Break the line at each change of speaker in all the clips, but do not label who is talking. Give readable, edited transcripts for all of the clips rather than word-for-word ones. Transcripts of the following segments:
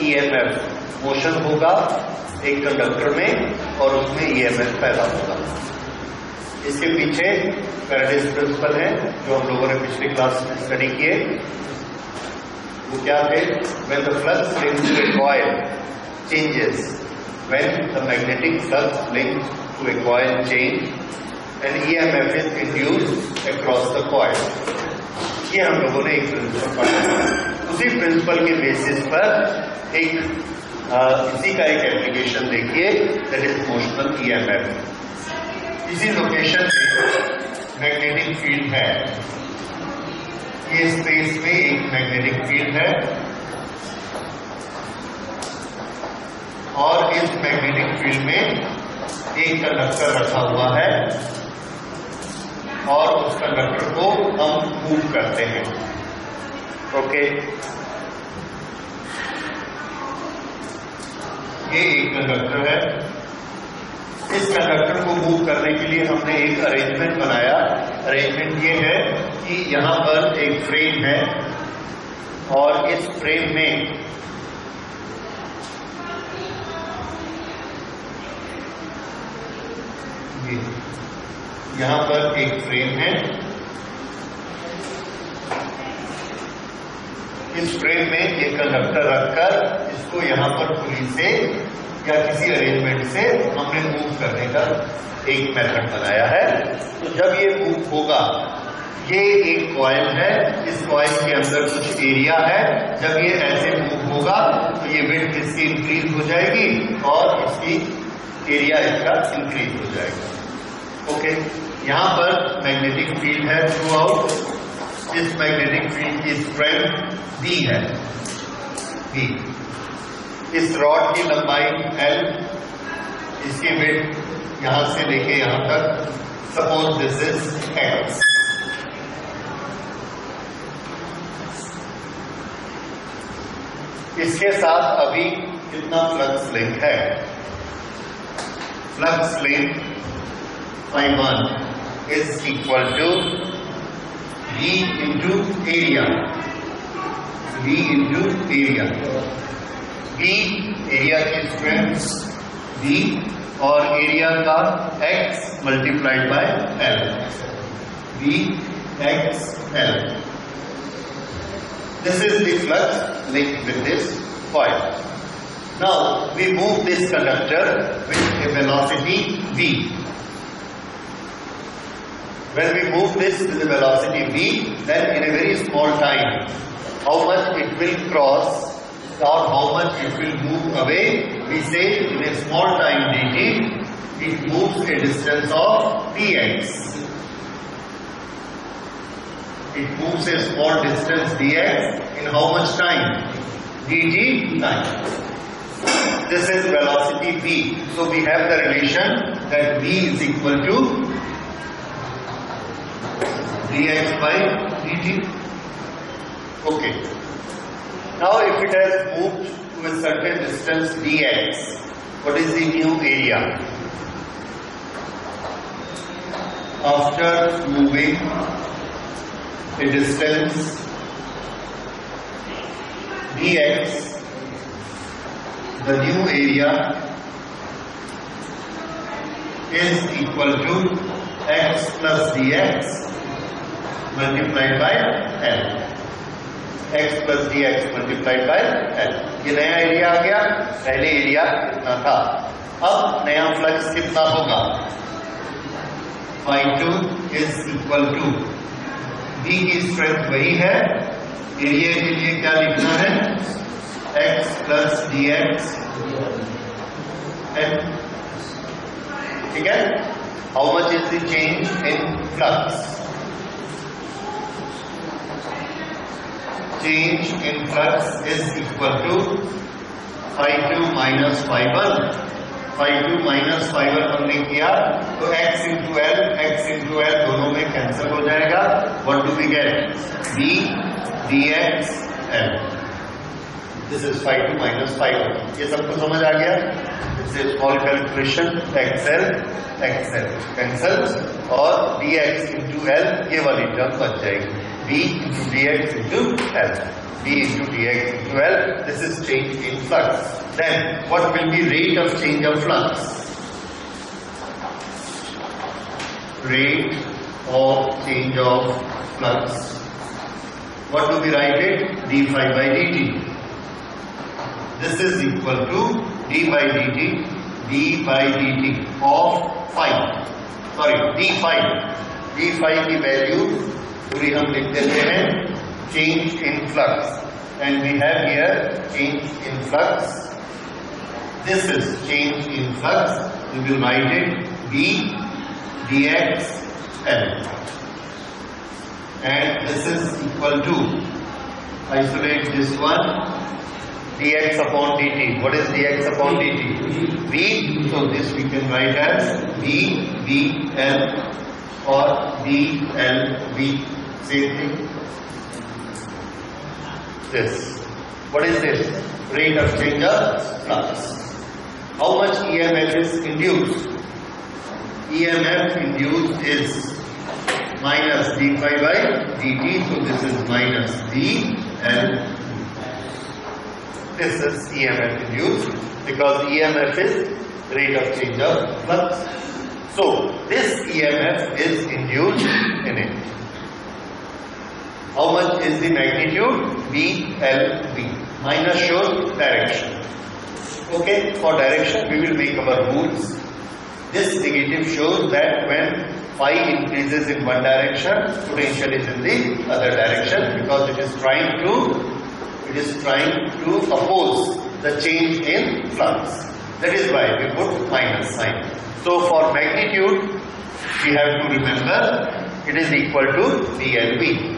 EMF motion होगा एक conductor में और उसमें ईएमएफ पैदा होगा। इसके पीछे फैराडेज प्रिंसिपल है जो हम लोगों ने पिछली क्लास में स्टडी किए। वो क्या थे? When the flux linked to a coil changes, when the magnetic flux linked to a coil change, an EMF is induced across the coil. ये हम लोगों ने एक प्रिंसिपल पढ़ा। उसी प्रिंसिपल के बेसिस पर इसी का एक एप्लीकेशन देखिए, दैट इज मोशनल EMF। इसी लोकेशन पे मैग्नेटिक फील्ड है। ये स्पेस में एक मैग्नेटिक फील्ड है और इस मैग्नेटिक फील्ड में एक कंडक्टर रखा हुआ है और उस कंडक्टर को हम मूव करते हैं। ओके, ये एक कंडक्टर है। इस कंडक्टर को मूव करने के लिए हमने एक अरेंजमेंट बनाया। अरेंजमेंट ये है कि यहां पर एक फ्रेम है और इस फ्रेम में यहां पर एक फ्रेम है। इस फ्रेम में एक कंडक्टर रखकर इसको यहां पर पुली से या किसी अरेंजमेंट से हमने मूव करने का एक मेथड बनाया है। तो जब ये मूव होगा, ये एक कॉइल है, इस कॉइल के अंदर कुछ एरिया है। जब ये ऐसे मूव होगा तो ये विड्थ इसकी इंक्रीज हो जाएगी और इसकी एरिया इसका इंक्रीज हो जाएगा। ओके, यहां पर मैग्नेटिक फील्ड है थ्रू आउट। इस मैग्नेटिक फील्ड की स्ट्रेंथ B है, B। इस रॉड की लंबाई L, इसकी विड्थ यहां से लेके यहां तक, सपोज दिस इज X। इसके साथ अभी कितना फ्लक्स लिंक है? Flux link Φ1 is equal to V into area. V into area. V area की स्ट्रेंथ V और एरिया का X multiplied by L। V X L. This is the flux linked with this coil. Now we move this conductor with a velocity V. When we move this with a velocity V, then in a very small time, how much it will cross or how much it will move away, we say in a small time dt, it moves a distance of dx. It moves a small distance dx in how much time? dt time. This is velocity v. So we have the relation that v is equal to dx by dt. Okay. Now if it has moved to a certain distance dx, what is the new area? After moving a distance dx, the new area is equal to x plus dx multiplied by L. X plus dx multiplied by L. ये नया area आ गया, पहले area कितना था। अब नया flux कितना होगा? Φ2 is equal to V की स्ट्रेंथ वही है, एरिया के लिए क्या लिखना है? X plus dx L। ठीक है? How much is the change in flux? Change in flux is equal to Φ2 minus Φ1. Φ2 minus Φ1 हमने किया तो x into L दोनों में कैंसिल हो जाएगा। What do we get? V dx L. This is Φ2 minus Φ1. ये सबको समझ आ गया? It's a small calculation. XL cancel और dx into L ये वाली टर्म बच जाएगी। V into dx into L। V into dx into L. This is change in flux. Then what will be rate of change of flux? Rate of change of flux. What do we write it? d phi by dt. This is equal to d by dt of phi. Sorry, d phi. d phi की value पूरी हम लिख देते हैं change in flux, and we have here change in flux. This is change in flux. We will write it v dx L, and this is equal to, isolate this one, dx upon dt. What is dx upon dt? V. So this we can write as VL or VLV. Same thing. This. What is this? Rate of change of flux. How much EMF is induced? EMF induced is minus d phi by dt. So this is minus dL. This is EMF induced because EMF is rate of change of flux. So this EMF is induced in it. How much is the magnitude? VLV. Minus shows direction. Okay, for direction we will make our rules. This negative shows that when phi increases in one direction, potential is in the other direction, because it is trying to oppose the change in flux. That is why we put minus sign. So for magnitude, we have to remember it is equal to VLV.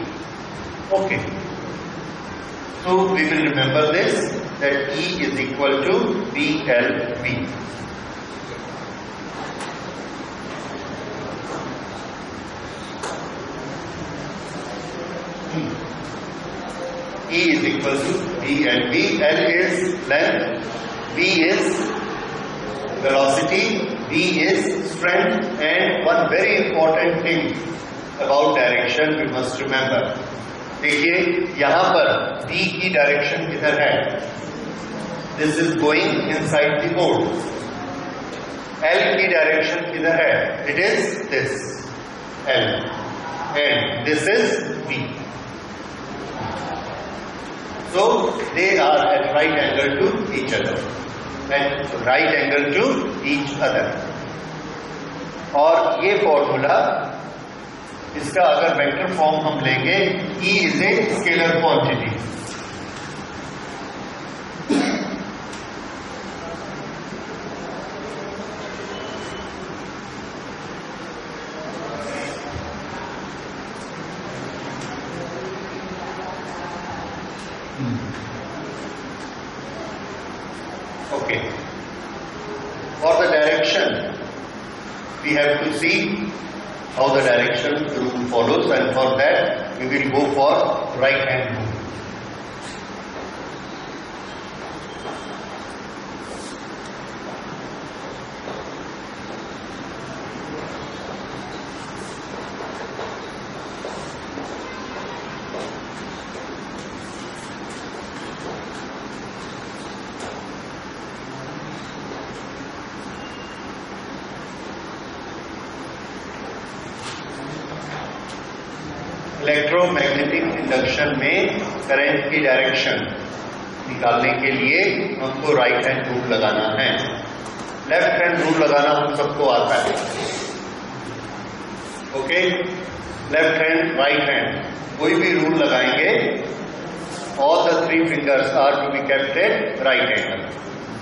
Okay. So we will remember this, that E is equal to VLV. E is equal to VLV. L is length, V is velocity, V is strength, and one very important thing about direction we must remember. देखिए यहां पर V की direction किधर है? This is going inside the board. L की direction किधर है? It is this L, and this is V. So they are at right angle to each other, at right angle to each other. और ये formula, इसका अगर vector form हम लेंगे, E is a scalar quantity. Okay. For the direction, we have to see how the direction rule follows, and for that we will go for right hand rule. Electromagnetic induction में current की direction निकालने के लिए हमको right hand rule लगाना है. Left hand rule लगाना हम सबको आता है. Okay, left hand, right hand, कोई भी रूल लगाएंगे, all the 3 fingers are to be kept at right angle.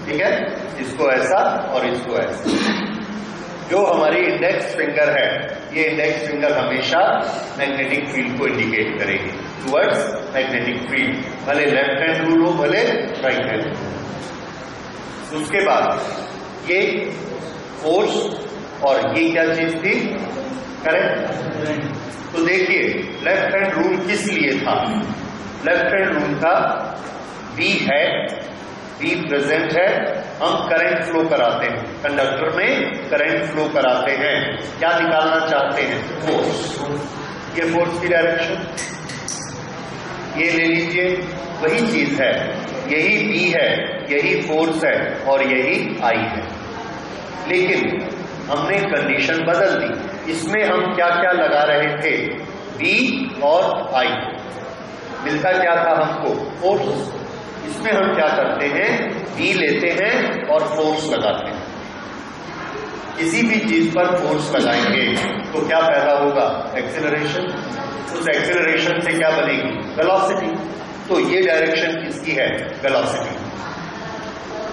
ठीक है, इसको ऐसा और इसको ऐसा. जो हमारी इंडेक्स फिंगर है, ये इंडेक्स फिंगर हमेशा मैग्नेटिक फील्ड को इंडिकेट करेगी, टुवर्ड्स मैग्नेटिक फील्ड, भले लेफ्ट हैंड रूल हो भले राइट हैंड. उसके बाद ये फोर्स, और ये क्या चीज थी? करंट. तो देखिए लेफ्ट हैंड रूल किस लिए था? लेफ्ट हैंड रूल था V है, V प्रेजेंट है, हम करंट फ्लो कराते हैं, कंडक्टर में करंट फ्लो कराते हैं. क्या निकालना चाहते हैं? फोर्स. ये फोर्स की डायरेक्शन, ये ले लीजिए, वही चीज है, यही B है, यही फोर्स है और यही I है। लेकिन हमने कंडीशन बदल दी। इसमें हम क्या क्या लगा रहे थे, B और I, मिलता क्या था हमको, फोर्स। इसमें हम क्या करते हैं, B लेते हैं और फोर्स लगाते हैं। किसी भी चीज पर फोर्स लगाएंगे तो क्या पैदा होगा, एक्सेलरेशन। उस एक्सेलरेशन से क्या बनेगी, वेलोसिटी। तो ये डायरेक्शन किसकी है, वेलोसिटी।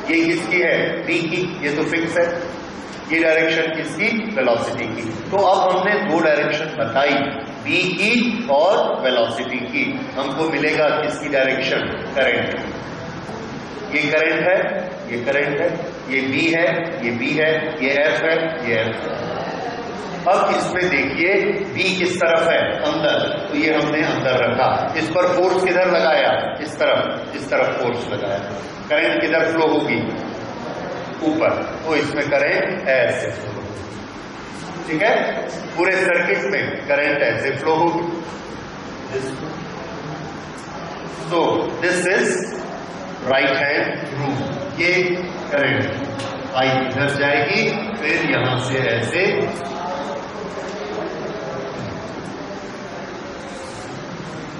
ये किसकी है, B की, ये तो फिक्स है। ये डायरेक्शन किसकी, वेलोसिटी की। तो अब हमने दो डायरेक्शन बताई, B की और वेलोसिटी की। हमको मिलेगा किसकी डायरेक्शन, करंट। ये करंट है, ये करंट है, ये B है, ये B है, ये F है, ये F है। अब इसमें देखिए B किस तरफ है, अंदर, तो ये हमने अंदर रखा। इस पर फोर्स किधर लगाया, इस तरफ फोर्स लगाया। करंट किधर फ्लो होगी, ऊपर, तो इसमें करंट ऐसे फ्लो होगी। ठीक है, पूरे सर्किट में करंट ऐसे फ्लो होगी। तो this is right hand rule. ये करंट I इधर जाएगी, फिर यहां से ऐसे,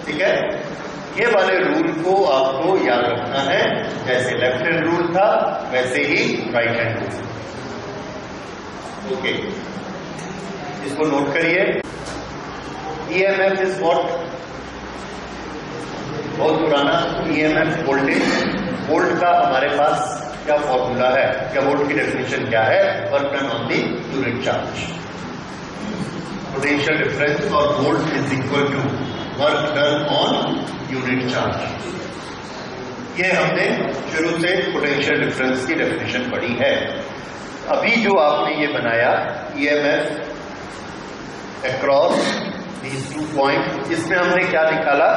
ठीक है। ये वाले रूल को आपको याद रखना है, जैसे लेफ्ट हैंड रूल था वैसे ही राइट हैंड रूल। ओके, इसको नोट करिए। EMF इज व्हाट, बहुत पुराना EMF वोल्टेज। वोल्ट का हमारे पास क्या फॉर्मूला है, क्या वोल्ट की डेफिनेशन क्या है, work done on the unit charge. Potential difference और volt is equal to work done on unit charge. ये हमने शुरू से पोटेंशियल डिफरेंस की डेफिनेशन पढ़ी है। अभी जो आपने ये बनाया EMF अक्रॉस दीज 2 पॉइंट, इसमें हमने क्या निकाला,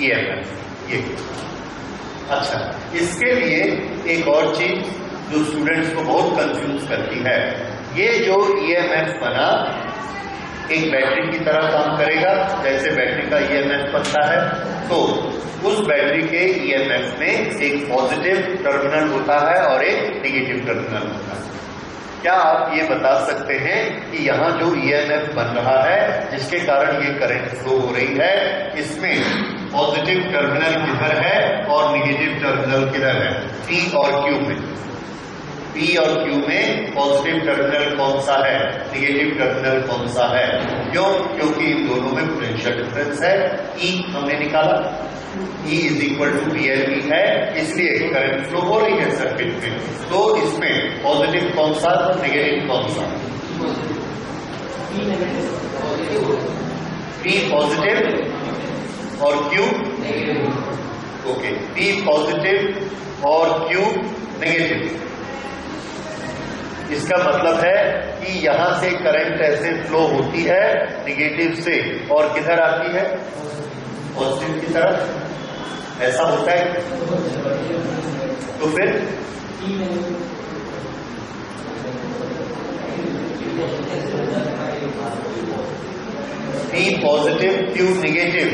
EMF। ये अच्छा, इसके लिए एक और चीज जो स्टूडेंट्स को बहुत कंफ्यूज करती है, ये जो EMF बना एक बैटरी की तरह काम करेगा। जैसे बैटरी का EMF बनता है, तो उस बैटरी के EMF में एक पॉजिटिव टर्मिनल होता है और एक नेगेटिव टर्मिनल होता है। क्या आप ये बता सकते हैं कि यहाँ जो EMF बन रहा है, जिसके कारण ये करंट फ्लो हो रही है, इसमें पॉजिटिव टर्मिनल किधर है और नेगेटिव टर्मिनल किधर है, P और Q में। P और Q में पॉजिटिव टर्मिनल कौन सा है, नेगेटिव टर्मिनल कौन सा है, क्यों, क्योंकि इन दोनों में पोटेंशियल डिफरेंस है। E हमने निकाला, E is equal to PLV है, इसलिए करंट फ्लो हो रही है सर्किट में। तो इसमें पॉजिटिव कौन सा, नेगेटिव कौन सा, P पॉजिटिव और Q negative. Okay, P positive और Q नेगेटिव। इसका मतलब है कि यहां से करंट ऐसे फ्लो होती है नेगेटिव से और किधर आती है, पॉजिटिव की तरफ। ऐसा होता है, तो फिर P positive, Q negative,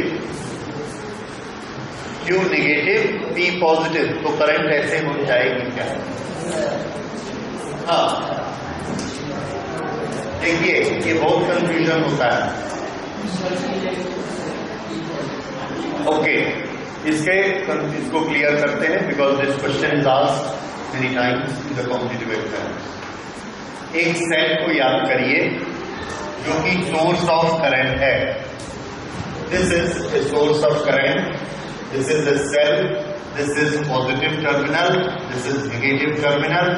Q negative, P positive, तो करंट ऐसे हो जाएगी क्या। हाँ, देखिए ये बहुत कंफ्यूजन होता है। ओके, इसको क्लियर करते हैं, because this question is asked many times in the competitive exam. एक सेल को याद करिए जो कि सोर्स ऑफ करंट है। This is a source of current, this is a cell, this is positive terminal, this is negative terminal,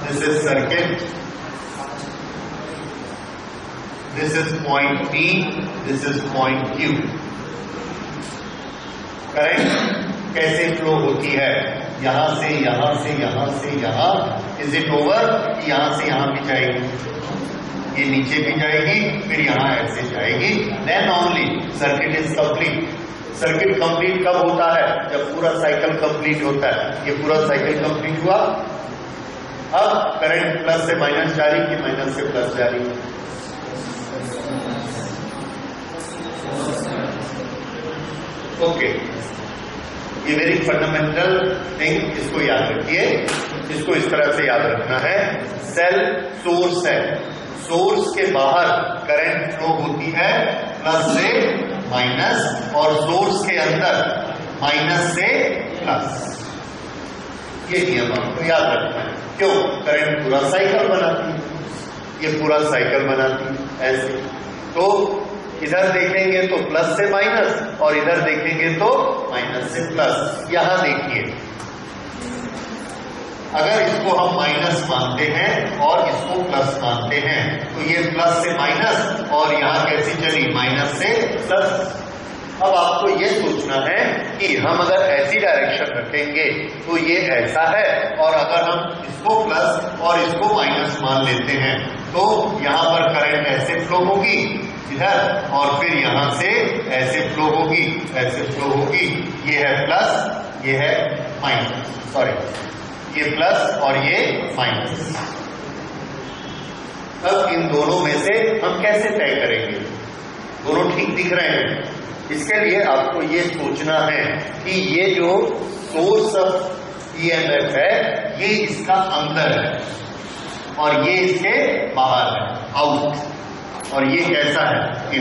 this is circuit, this is point P, this is point Q। Current कैसे flow होती है, यहां से यहां से यहां से यहां, इज इट ओवर, यहां से यहां भी जाएगी, ये नीचे भी जाएगी, फिर यहां ऐसे जाएगी, then only circuit is complete. Circuit complete कब होता है, जब पूरा साइकिल कंप्लीट होता है। ये पूरा साइकिल कंप्लीट हुआ, अब करंट प्लस से माइनस जारी कि माइनस से प्लस जारी, ओके, ये वेरी फंडामेंटल थिंग, इसको याद रखिए। इसको इस तरह से याद रखना है, सेल सोर्स है, सोर्स के बाहर करंट फ्लो होती है प्लस से माइनस, और सोर्स के अंदर माइनस से प्लस। ये नियम आपको याद रखना है। क्यों? करंट पूरा साइकिल बनाती है, ये पूरा साइकिल बनाती है ऐसे। तो इधर देखेंगे तो प्लस से माइनस, और इधर देखेंगे तो माइनस से प्लस। यहां देखिए, अगर इसको हम माइनस मानते हैं और इसको प्लस मानते हैं तो ये प्लस से माइनस, और यहां कैसी चली? माइनस से प्लस। अब आपको ये सोचना है कि हम अगर ऐसी डायरेक्शन रखेंगे तो ये ऐसा है, और अगर हम इसको प्लस और इसको माइनस मान लेते हैं तो यहां पर करंट ऐसे फ्लो होगी इधर, और फिर यहां से ऐसे फ्लो होगी, ऐसे फ्लो होगी। ये है प्लस, ये है माइनस, सॉरी, ये प्लस और ये माइनस। अब इन दोनों में से हम कैसे तय करेंगे? दोनों ठीक दिख रहे हैं। इसके लिए आपको ये सोचना है कि ये जो सोर्स ऑफ ईएमएफ है ये इसका अंदर है और ये इसके बाहर है, आउट। और ये कैसा है?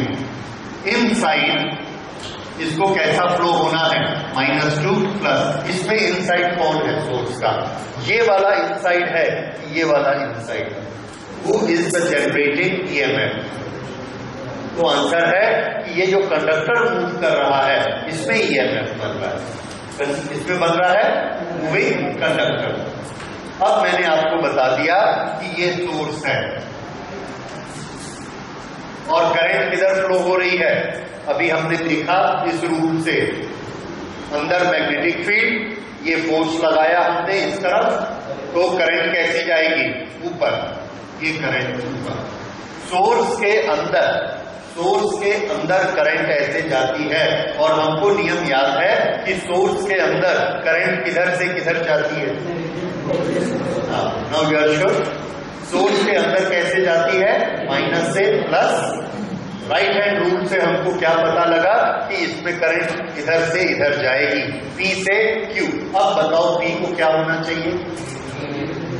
इन साइड इसको कैसा फ्लो होना है? -2 प्लस। इसमें इनसाइड कौन है? सोर्स का। ये वाला इनसाइड है, ये वाला इनसाइड है। वो इज द जनरेटिंग ईएमएफ। तो आंसर है कि ये जो कंडक्टर मूव कर रहा है इसमें ईएमएफ बन रहा है, इसमें बन रहा है मूविंग कंडक्टर। अब मैंने आपको बता दिया कि ये सोर्स है और करंट किधर फ्लो हो रही है। अभी हमने देखा इस रूट से अंदर मैग्नेटिक फील्ड, ये फोर्स लगाया हमने इस तरफ, तो करंट कैसे जाएगी? ऊपर। ये करंट ऊपर। सोर्स के अंदर करंट ऐसे जाती है, और हमको नियम याद है कि सोर्स के अंदर करंट किधर से किधर जाती है। Now you are sure? Source के अंदर कैसे जाती है? माइनस से प्लस। राइट हैंड रूल से हमको क्या पता लगा कि इसमें करंट इधर से इधर जाएगी, P से Q। अब बताओ P को क्या होना चाहिए?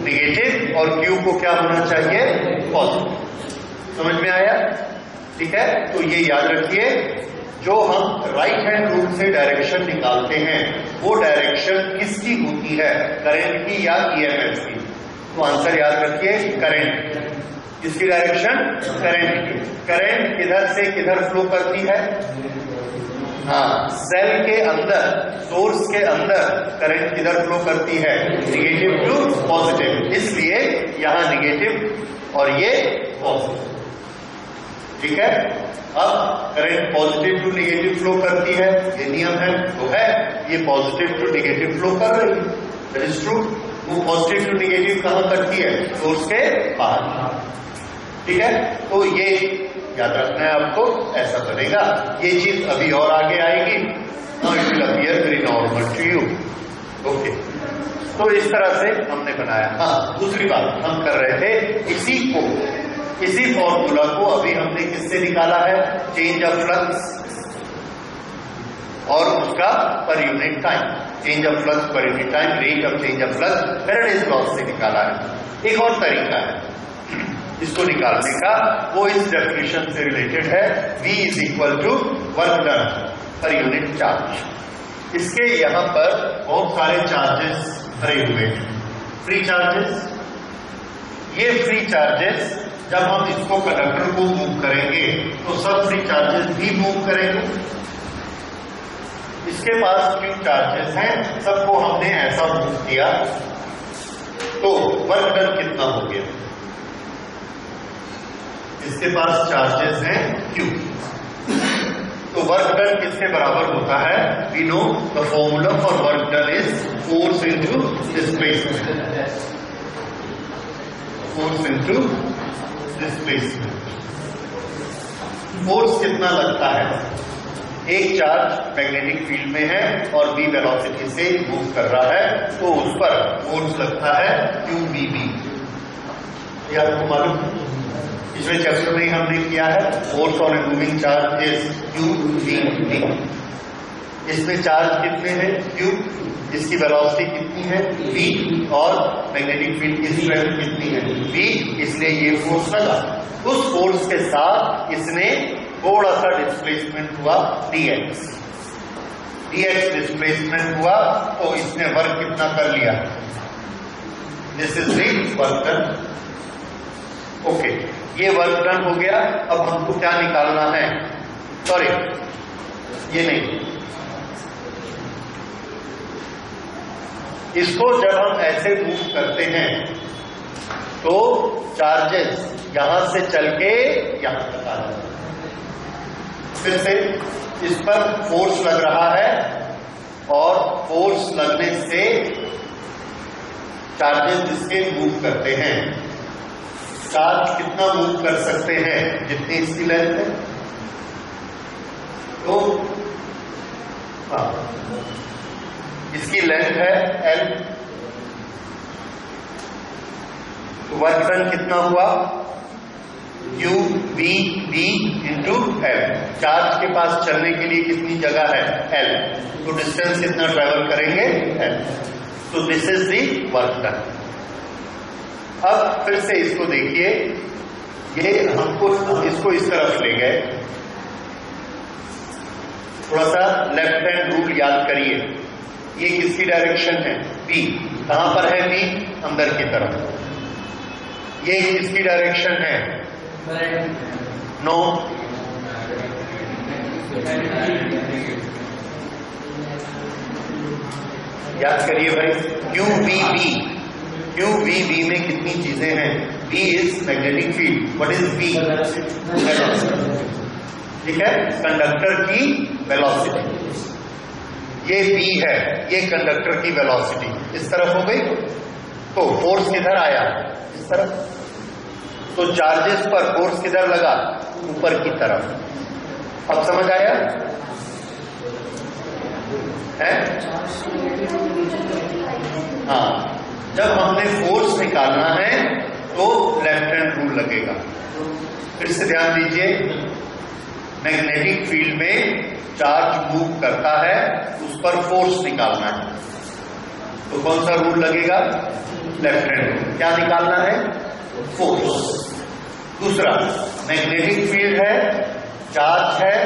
नेगेटिव, और Q को क्या होना चाहिए? पॉजिटिव। समझ में आया? ठीक है, तो ये याद रखिए, जो हम राइट हैंड रूल से डायरेक्शन निकालते हैं वो डायरेक्शन किसकी होती है? करंट की या ईएमएफ की? तो आंसर याद रखिए, करंट। किसकी डायरेक्शन? करंट की। करंट किधर से किधर फ्लो करती है? हाँ, सेल के अंदर, सोर्स के अंदर करंट किधर फ्लो करती है? Negative to positive. इसलिए यहां नेगेटिव और ये पॉजिटिव। ठीक है, अब current positive to negative flow करती है, ये नियम है, तो है ये पॉजिटिव टू नेगेटिव फ्लो कर रही है। That is true. वो पॉजिटिव टू नेगेटिव कहां करती है? सोर्स के बाहर। ठीक है, तो ये याद रखना है आपको, ऐसा बनेगा। ये चीज अभी और आगे आएगी। Now it will appear very normal to you. Okay, तो इस तरह से हमने बनाया। हाँ, दूसरी बात हम कर रहे थे, इसी फॉर्मूला को अभी हमने किससे निकाला है? चेंज ऑफ फ्लक्स और उसका per unit time. Change of flux per unit time, rate of change of flux Faraday's law से निकाला है। एक और तरीका है इसको निकालने का, वो इस डेफिनेशन से रिलेटेड है। V is equal to work done per unit charge. इसके यहां पर बहुत सारे चार्जेस भरे हुए हैं, फ्री चार्जेस। ये फ्री चार्जेस जब हम इसको कंडक्टर को मूव करेंगे तो सब फ्री चार्जेस भी मूव करेंगे। इसके पास क्यू चार्जेस हैं, सबको हमने ऐसा मूव किया, तो वर्क डन कितना हो गया? इसके पास चार्जेस हैं क्यू, तो वर्क डन किसके बराबर होता है? We know the formula for work done is force into displacement. Force into displacement. Force कितना लगता है? एक चार्ज मैग्नेटिक फील्ड में है और v वेलोसिटी से मूव कर रहा है, तो उस पर फोर्स लगता है QVB। ये आपको मालूम है, पिछले चैप्टर में हमने किया है। Force on a moving charge is QVB। इसमें चार्ज कितने हैं Q, इसकी वेलोसिटी कितनी है V, और मैग्नेटिक फील्ड की स्ट्रेंथ कितनी है V, इसलिए ये फोर्स लगा। उस फोर्स के साथ इसने थोड़ा सा डिस्प्लेसमेंट हुआ dx डिस्प्लेसमेंट हुआ, तो इसने वर्क कितना कर लिया, this is the work done. Okay, ये वर्क डन हो गया। अब हमको क्या निकालना है, सॉरी ये नहीं, इसको जब हम ऐसे मूव करते हैं तो चार्जेस यहां से चल के यहां तक आ जाते हैं। फिर से इस पर फोर्स लग रहा है और फोर्स लगने से चार्जेस इसके मूव करते हैं। चार्ज कितना मूव कर सकते हैं, जितनी इसकी लेंथ है। तो हाँ, इसकी लेंथ है L, तो वर्क डन कितना हुआ Q V B into L। Charge के पास चलने के लिए कितनी जगह है L, तो डिस्टेंस कितना ट्रेवल करेंगे L। तो this is the work done. अब फिर से इसको देखिए, ये हम इसको इस तरफ ले गए, थोड़ा सा लेफ्ट हैंड रूल याद करिए। ये किसकी डायरेक्शन है B, कहां पर है B, अंदर की तरफ। ये किसकी डायरेक्शन है, नो, याद करिए भाई, क्यू वी बी में कितनी चीजें हैं, B is magnetic field, what is B, ठीक है, कंडक्टर की वेलोसिटी। ये B है, ये कंडक्टर की वेलोसिटी इस तरफ हो गई। तो फोर्स किधर आया, इस तरफ। तो चार्जेस पर फोर्स किधर लगा, ऊपर की तरफ। अब समझ आया है? हाँ, जब हमने फोर्स निकालना है तो लेफ्ट हैंड रूल लगेगा। फिर से ध्यान दीजिए, मैग्नेटिक फील्ड में चार्ज मूव करता है, उस पर फोर्स निकालना है, तो कौन सा रूल लगेगा, लेफ्ट हैंड रूल। क्या निकालना है, फोर्स। दूसरा, मैग्नेटिक फील्ड है, चार्ज है,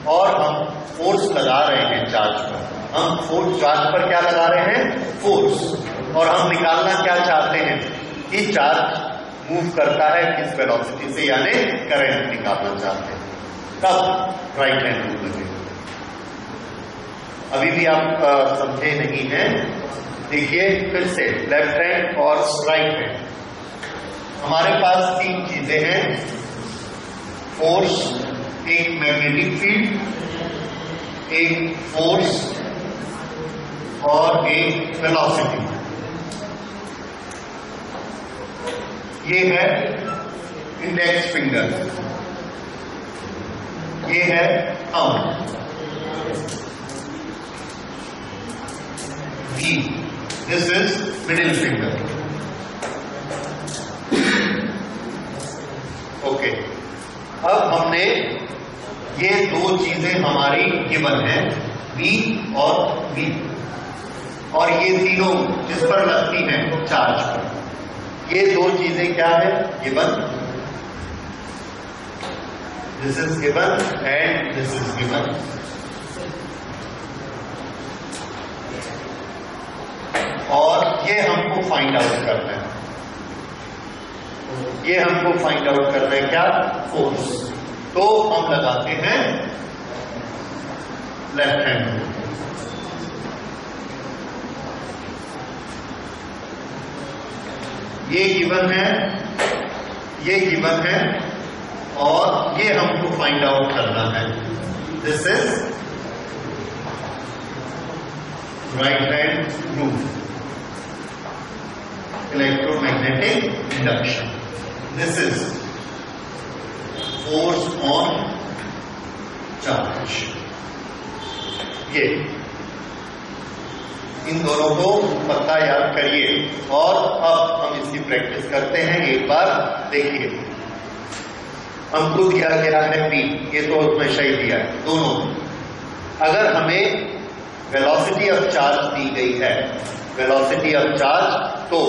और हम फोर्स लगा रहे हैं चार्ज पर। हम फोर्स चार्ज पर क्या लगा रहे हैं, फोर्स, और हम निकालना क्या चाहते हैं कि चार्ज मूव करता है किस वेलोसिटी से, यानी करंट निकालना चाहते हैं। तब राइट हैंड रूल लगेगा। अभी भी आप समझे नहीं हैं, देखिए फिर से लेफ्ट हैंड और राइट हैंड। हमारे पास तीन चीजें हैं, फोर्स, एक मैग्नेटिक फील्ड, एक फोर्स और एक वेलोसिटी। ये है इंडेक्स फिंगर, ये है thumb, this is middle finger. Okay, अब हमने ये दो चीजें हमारी गिवन है, B और B, और ये तीनों जिस पर लगती हैं चार्ज पर। ये दो चीजें क्या है, given, this is given and this is given. और ये हमको फाइंड आउट करना है, ये हमको फाइंड आउट करना है क्या, फोर्स। तो हम लगाते हैं लेफ्ट हैंड रूल। ये गिवन है, ये गिवन है, और ये हमको फाइंड आउट करना है। This is right hand rule, electromagnetic induction. This is force on charge. ये इन दोनों को पता याद करिए, और अब हम इसकी प्रैक्टिस करते हैं। एक बार देखिए, हमको दिया गया है P, ये तो हमेशा ही दिया है, दोनों अगर हमें वेलोसिटी ऑफ चार्ज दी गई है, वेलोसिटी ऑफ चार्ज, तो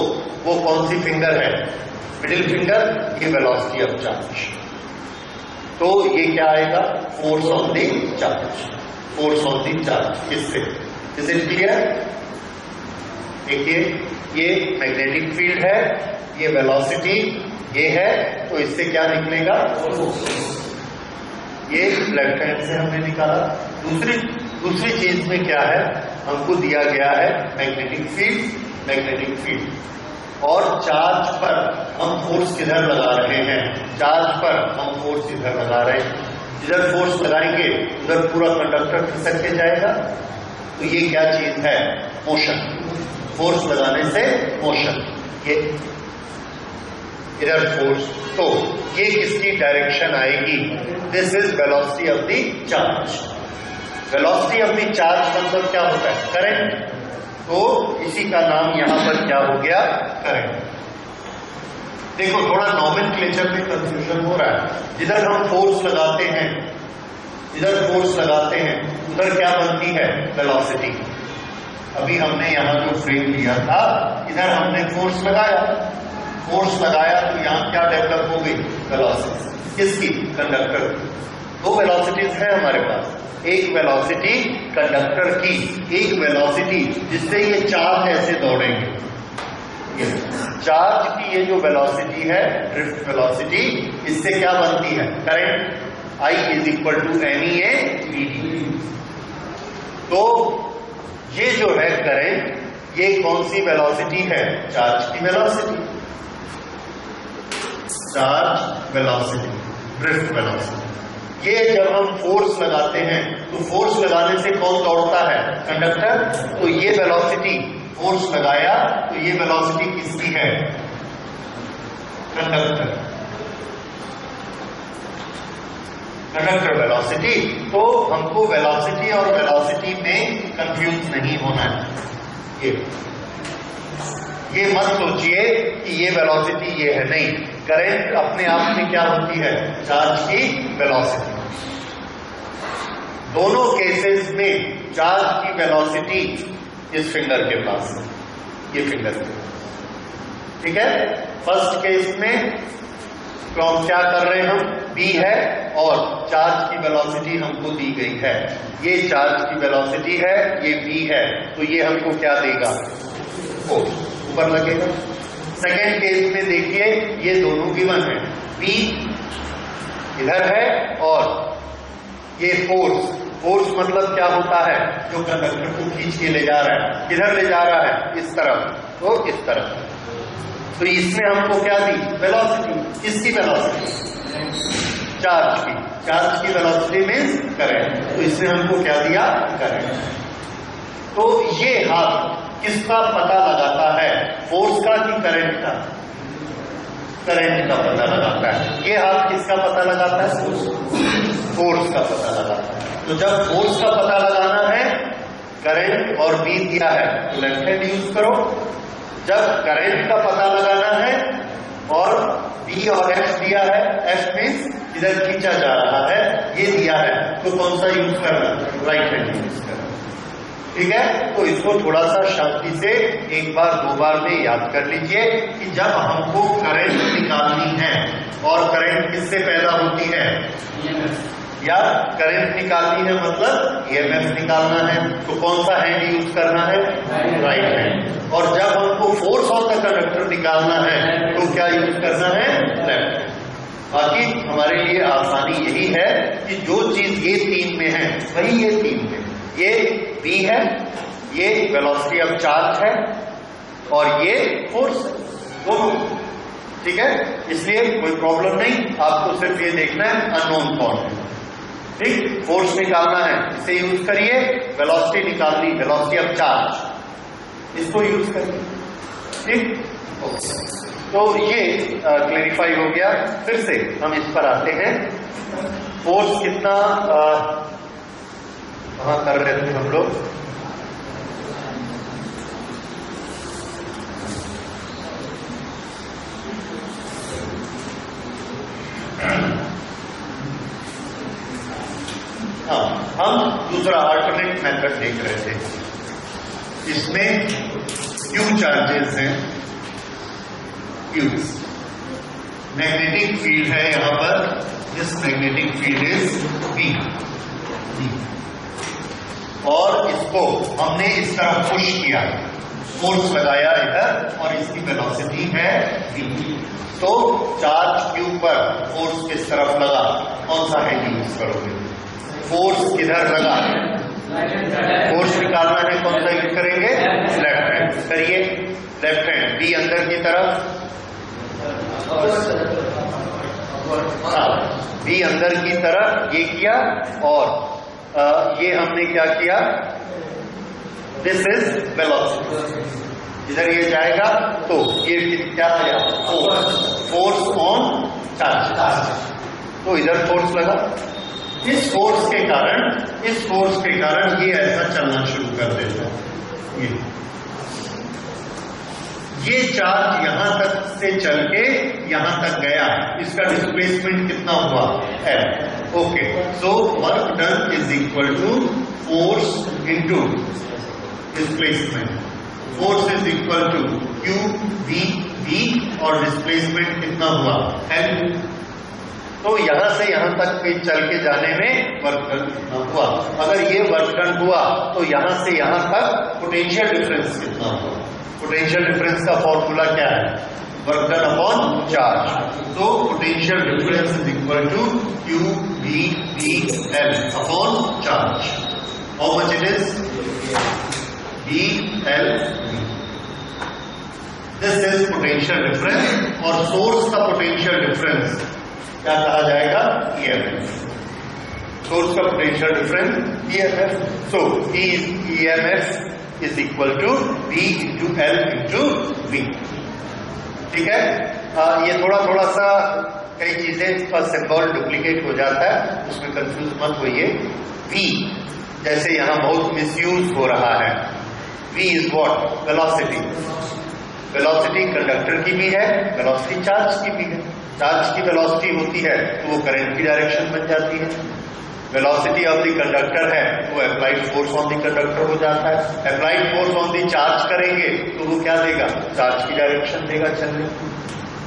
वो कौन सी फिंगर है? मिडिल फिंगर, ये वेलोसिटी ऑफ चार्ज। तो ये क्या आएगा? Force on the charge, force on the charge. इससे इज इट क्लियर? देखिए ये मैग्नेटिक फील्ड है, ये वेलोसिटी ये है, तो इससे क्या निकलेगा? ये लेफ्ट हैंड से हमने निकाला। दूसरी चीज में क्या है? हमको दिया गया है मैग्नेटिक फील्ड, मैग्नेटिक फील्ड और चार्ज पर हम फोर्स किधर लगा रहे हैं? चार्ज पर हम फोर्स इधर लगा रहे हैं। जिधर फोर्स लगाएंगे उधर पूरा कंडक्टर खिसक के जाएगा। तो ये क्या चीज है? मोशन। फोर्स लगाने से मोशन। ये इधर फोर्स, तो ये किसकी डायरेक्शन आएगी? This is velocity of the charge. Velocity of the charge मतलब क्या होता है? करंट। तो इसी का नाम यहां पर क्या हो गया? करंट। देखो थोड़ा नॉमेनक्लेचर में कंफ्यूजन हो रहा है। जिधर हम फोर्स लगाते हैं, जिधर फोर्स लगाते हैं उधर क्या बनती है? वेलोसिटी। अभी हमने यहां जो फ्रेम लिया था, इधर हमने फोर्स लगाया, फोर्स लगाया तो यहां क्या डेवलप हो गई? वेलोसिटी। किसकी? कंडक्टर। दो वेलोसिटीज है हमारे पास, एक वेलोसिटी कंडक्टर की, एक वेलोसिटी जिससे ये चार्ज ऐसे दौड़ेंगे। ये चार्ज की ये जो वेलोसिटी है, ड्रिफ्ट वेलोसिटी, इससे क्या बनती है? Current. I is equal to NEA dt। तो ये जो है करंट, ये कौन सी वेलोसिटी है? चार्ज की velocity, charge velocity, drift velocity. ये जब हम फोर्स लगाते हैं तो फोर्स लगाने से कौन दौड़ता है? कंडक्टर। तो ये वेलोसिटी, फोर्स लगाया तो ये वेलोसिटी किसकी है? Conductor, conductor velocity. तो हमको वेलोसिटी और वेलोसिटी में कंफ्यूज नहीं होना है। ये मत सोचिए कि ये वेलोसिटी ये है, नहीं। करंट अपने आप में क्या होती है? चार्ज की वेलोसिटी। दोनों केसेस में चार्ज की वेलोसिटी इस फिंगर के पास है, ये फिंगर के पास, ठीक है। फर्स्ट केस में तो हम क्या कर रहे हैं? हम B है और चार्ज की वेलोसिटी हमको दी गई है। ये चार्ज की वेलोसिटी है, ये B है, तो ये हमको क्या देगा? फोर्स ऊपर लगेगा। सेकेंड केस में देखिए ये दोनों गिवन है, B इधर है और ये फोर्स। फोर्स मतलब क्या होता है? जो कंडक्टर को खींच के ले जा रहा है। किधर ले जा रहा है? इस तरफ, तो इस तरफ। तो इसमें हमको क्या दी? वेलोसिटी। किसकी वेलोसिटी? चार्ज की। चार्ज की वेलोसिटी मीन्स करंट। तो इसमें हमको क्या दिया? करंट। तो ये हाथ किसका पता लगाता है? फोर्स का कि करंट का? करंट का पता लगाता है। ये हाथ किसका पता लगाता है? फोर्स का पता लगाता है। तो जब फोर्स का पता लगाना है, करंट और B दिया है तो लेफ्ट हैंड यूज करो। जब करंट का पता लगाना है और B और F दिया है, F मीन्स इधर खींचा जा रहा है, ये दिया है, तो कौन सा यूज करना? राइट हैंड यूज करना, ठीक है। तो इसको थोड़ा सा शांति से एक बार दो बार में याद कर लीजिए कि जब हमको करंट निकालनी है, और करंट किससे पैदा होती है? या करंट निकालनी है मतलब EMF निकालना है, तो कौन सा हैंड यूज करना है? Right hand. और जब हमको फोर्स ऑफ द कंडक्टर निकालना है तो क्या यूज करना है? Left hand. बाकी हमारे लिए आसानी यही है कि जो चीज ये तीन में है वही ये तीन में। ये B है, ये वेलोसिटी ऑफ चार्ज है और ये फोर्स है, दोनों, ठीक है। इसलिए कोई प्रॉब्लम नहीं, आपको सिर्फ ये देखना है अननोन कौन है, ठीक। फोर्स निकालना है, इसे यूज करिए। वेलोसिटी निकालनी, वेलोसिटी ऑफ चार्ज, इसको यूज करिए, ठीक। ओके, तो ये क्लेरिफाई हो गया। फिर से हम इस पर आते हैं। फोर्स कितना वहां कर रहे थे हम लोग? हाँ, हम दूसरा अल्टरनेट मेथड देख रहे थे। इसमें Q चार्जेस हैं, Q मैग्नेटिक फील्ड है यहां पर, this magnetic field is B, और इसको हमने इस तरफ पुश किया, फोर्स लगाया इधर, और इसकी वेलोसिटी है v। तो चार्ज Q पर फोर्स किस तरफ लगा, कौन सा हैंड यूज करोगे? फोर्स किधर लगा, फोर्स निकालना है, कौन सा यूज करेंगे? Left hand. करिए, लेफ्ट हैंड, B अंदर की तरफ, B अंदर की तरफ, ये किया, और ये हमने क्या किया, दिस इज वेलोसिटी, इधर ये जाएगा तो ये क्या आया, फोर्स ऑन चार्ज, तो इधर फोर्स लगा। इस फोर्स के कारण ये ऐसा चलना शुरू कर देता है। ये चार्ज यहां तक से चल के यहां तक गया, इसका डिस्प्लेसमेंट कितना हुआ, L। Okay, so work done is equal to force into displacement. फोर्स is equal to Q V, और डिस्प्लेसमेंट कितना हुआ, L। तो यहां से यहां तक चल के जाने में वर्क डन कितना हुआ। अगर ये वर्क डन हुआ तो यहां से यहां तक पोटेंशियल डिफरेंस कितना हुआ। पोटेंशियल डिफरेंस का फॉर्मूला क्या है, वर्क डन अपॉन चार्ज। तो potential difference is equal to Q V L upon charge. How much it is, V L। This is potential difference, और सोर्स का पोटेंशियल डिफरेंस क्या कहा जाएगा, EMF। सोर्स का potential difference EMF। So EMF is equal to V into L into V। ठीक है, ये थोड़ा सा कई चीजें का सिंबल डुप्लीकेट हो जाता है, उसमें कंफ्यूज मत होइए। V जैसे यहां बहुत मिसयूज हो रहा है, V is what, velocity. Velocity conductor की भी है, वेलोसिटी चार्ज की भी है। चार्ज की वेलोसिटी होती है तो वो करंट की डायरेक्शन बन जाती है। वेलोसिटी ऑफ द कंडक्टर है वो applied force on the conductor हो जाता है। Applied force on the charge करेंगे तो वो क्या देगा, चार्ज की डायरेक्शन देगा चलने।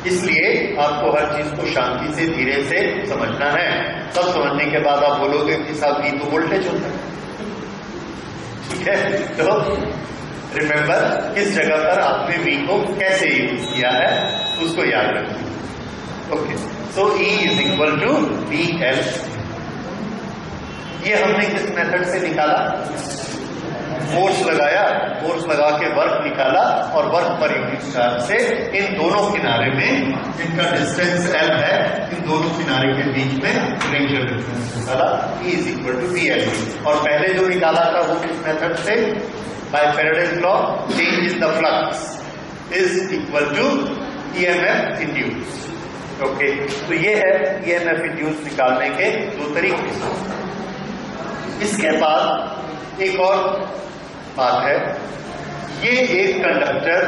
इसलिए आपको हर चीज को शांति से, धीरे से समझना है। सब समझने के बाद आप बोलोगे कि साहब V तो वोल्टेज होता है। ठीक है, तो रिमेंबर किस जगह पर आपने V को कैसे यूज किया है उसको याद रखिए। Okay, so E is equal to VL। ये हमने किस मेथड से निकाला, फोर्स लगाया, फोर्स लगा के वर्क निकाला, और वर्क पर यूनिट चार्ज से इन दोनों किनारे में जिनका डिस्टेंस L है, इन दोनों किनारे के बीच में पोटेंशियल डिफरेंस निकाला, E is equal to VL। और पहले जो निकाला था वो किस मेथड से, by Faraday's law, change in the flux is equal to EMF induce. Okay, तो ये है EMF इंड्यूस निकालने के दो तरीके। इसके बाद एक और बात है, ये एक कंडक्टर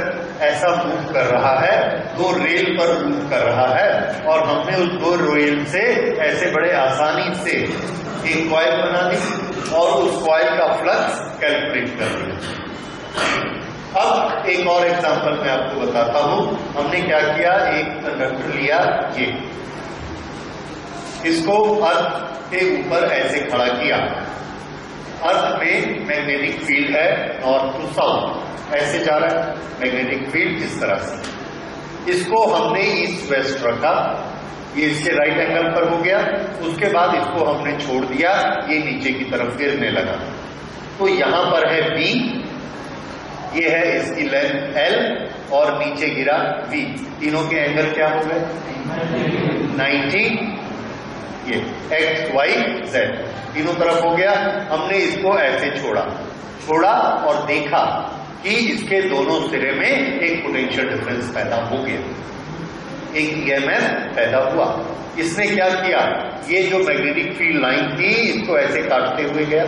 ऐसा मूव कर रहा है, दो रेल पर मूव कर रहा है, और हमने उस दो रेल से ऐसे बड़े आसानी से एक कॉइल बना दी और उस कॉइल का फ्लक्स कैलकुलेट कर दिया। अब एक और एग्जांपल मैं आपको बताता हूं। हमने क्या किया, एक कंडक्टर लिया, ये इसको अर्थ के ऊपर ऐसे खड़ा किया। अर्थ में मैग्नेटिक फील्ड है नॉर्थ टू साउथ, ऐसे जा रहा है मैग्नेटिक फील्ड इस तरह से। इसको हमने ईस्ट वेस्ट रखा, ये इसके राइट एंगल पर हो गया। उसके बाद इसको हमने छोड़ दिया, ये नीचे की तरफ गिरने लगा। तो यहां पर है B, ये है इसकी लेंथ L, और नीचे गिरा V। तीनों के एंगल क्या हो गए, 90। ये X Y Z तीनों तरफ हो गया। हमने इसको ऐसे छोड़ा और देखा कि इसके दोनों सिरे में एक पोटेंशियल डिफरेंस पैदा हो गया, एक EMF पैदा हुआ। इसने क्या किया, ये जो मैग्नेटिक फील्ड लाइन थी इसको ऐसे काटते हुए गया।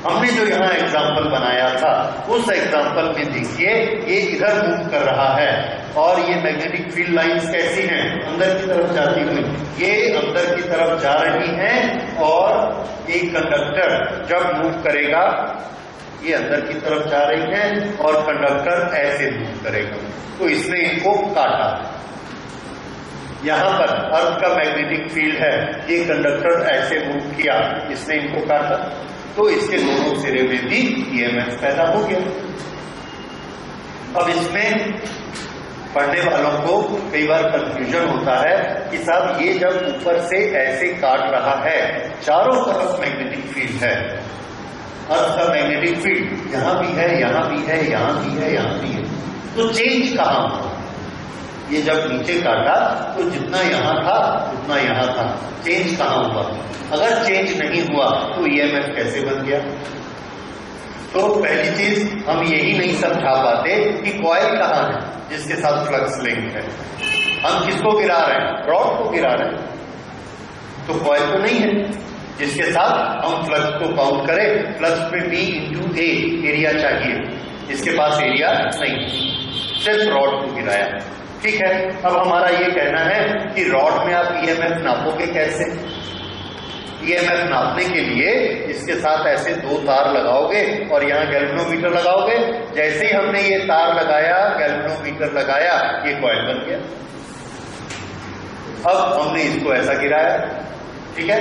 हमने जो यहाँ एग्जाम्पल बनाया था उस एग्जाम्पल में देखिए ये इधर मूव कर रहा है और ये मैग्नेटिक फील्ड लाइंस कैसी हैं, अंदर की तरफ जाती हुई, ये अंदर की तरफ जा रही हैं और एक कंडक्टर जब मूव करेगा ये अंदर की तरफ जा रही है और कंडक्टर ऐसे मूव करेगा, तो इसने इनको काटा। यहां पर अर्थ का मैग्नेटिक फील्ड है, ये कंडक्टर ऐसे मूव किया, इसने इनको काटा, तो इसके दोनों सिरे में भी ईएमएफ पैदा हो गया। अब इसमें पढ़ने वालों को कई बार कंफ्यूजन होता है कि साहब ये जब ऊपर से ऐसे काट रहा है, चारों तरफ मैग्नेटिक फील्ड है, अर्थ का मैग्नेटिक फील्ड यहां भी है, यहां भी है, यहां भी है, यहां भी है, तो चेंज कहां हुआ? ये जब नीचे काटा तो जितना यहां था उतना यहां था, चेंज कहां हुआ? अगर चेंज नहीं हुआ तो ईएमएफ कैसे बन गया? तो पहली चीज हम यही नहीं समझा पाते कि कॉइल कहां है जिसके साथ फ्लक्स लिंक है। हम किसको गिरा रहे हैं? रॉड को गिरा रहे हैं, तो कॉइल तो नहीं है जिसके साथ हम फ्लक्स को काउंट करें। फ्लक्स में B × A एरिया चाहिए, इसके पास एरिया नहीं, सिर्फ रॉड को गिराया। ठीक है, अब हमारा ये कहना है कि रॉड में आप ईएमएफ नापोगे कैसे? ईएमएफ नापने के लिए इसके साथ ऐसे दो तार लगाओगे और यहाँ गैल्वेनोमीटर लगाओगे। जैसे ही हमने ये तार लगाया, गैल्वेनोमीटर लगाया, ये कॉइल बन गया। अब हमने इसको ऐसा गिराया, ठीक है।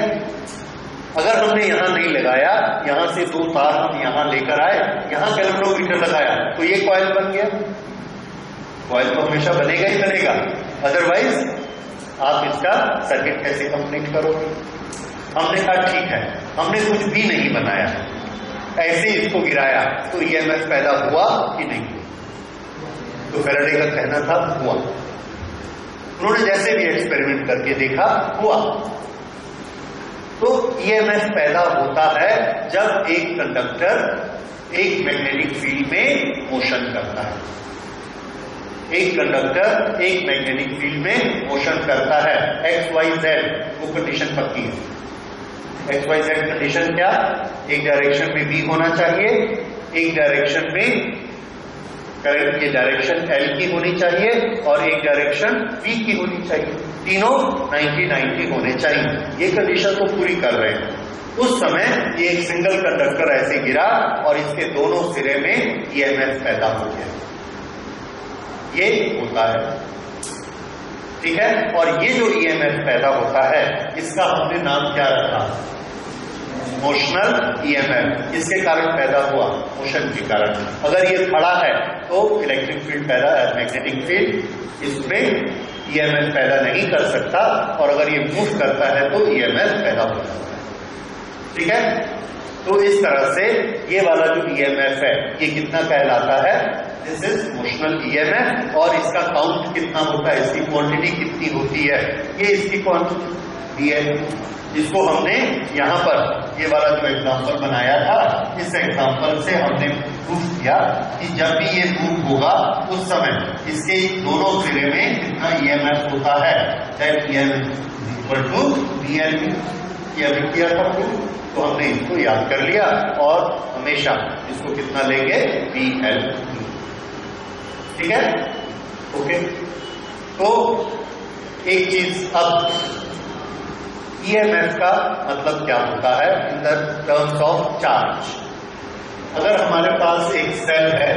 अगर हमने यहां नहीं लगाया, यहां से दो तार हम यहां लेकर आए, यहां गैल्वेनोमीटर लगाया, तो ये कॉइल बन गया। कॉइल तो हमेशा बनेगा ही बनेगा, अदरवाइज आप इसका सर्किट कैसे कंप्लीट करोगे? हमने कहा ठीक है, हमने कुछ भी नहीं बनाया, ऐसे इसको गिराया, तो ईएमएफ पैदा हुआ कि नहीं? तो फैराडे का कहना था हुआ। उन्होंने जैसे भी एक्सपेरिमेंट करके देखा, हुआ। तो ईएमएफ पैदा होता है जब एक कंडक्टर एक मैग्नेटिक फील्ड में मोशन करता है। एक कंडक्टर एक मैग्नेटिक फील्ड में मोशन करता है, XYZ, वो कंडीशन पक्की है। XYZ कंडीशन क्या? एक डायरेक्शन में B होना चाहिए, एक डायरेक्शन में करंट की डायरेक्शन L की होनी चाहिए और एक डायरेक्शन V की होनी चाहिए, तीनों 90-90 होने चाहिए। ये कंडीशन को पूरी कर रहे हैं। उस समय ये एक सिंगल कंडक्टर ऐसे गिरा और इसके दोनों सिरे में ईएमएफ पैदा हो गया। ये होता है, ठीक है। और ये जो ईएमएफ पैदा होता है इसका हमने नाम क्या रखा? Motional EMF. इसके कारण पैदा हुआ, मोशन के कारण। अगर ये खड़ा है तो इलेक्ट्रिक फील्ड पैदा, मैग्नेटिक फील्ड इसमें ईएमएफ पैदा नहीं कर सकता, और अगर ये मूव करता है तो ईएमएफ पैदा हो जाता है, ठीक है। तो इस तरह से ये वाला जो ईएमएफ है ये कितना कहलाता है? This is motional EMF. और इसका काउंट कितना होता है, इसकी क्वांटिटी कितनी होती है? ये इसकी क्वांटिटी दी है, जिसको हमने यहाँ पर ये वाला जो एग्जांपल बनाया था, इस एग्जांपल से हमने प्रूफ किया कि जब भी ये मूव होगा उस समय इसके दोनों सिरे में कितना ईएमएफ होता है। That EMF equal to BLV। ये अभी किया था, तो हमने इसको याद कर लिया और हमेशा इसको कितना लेंगे? BLV, ठीक है, ओके। तो एक चीज, अब ईएमएफ का मतलब क्या होता है in the terms of charge. अगर हमारे पास एक सेल है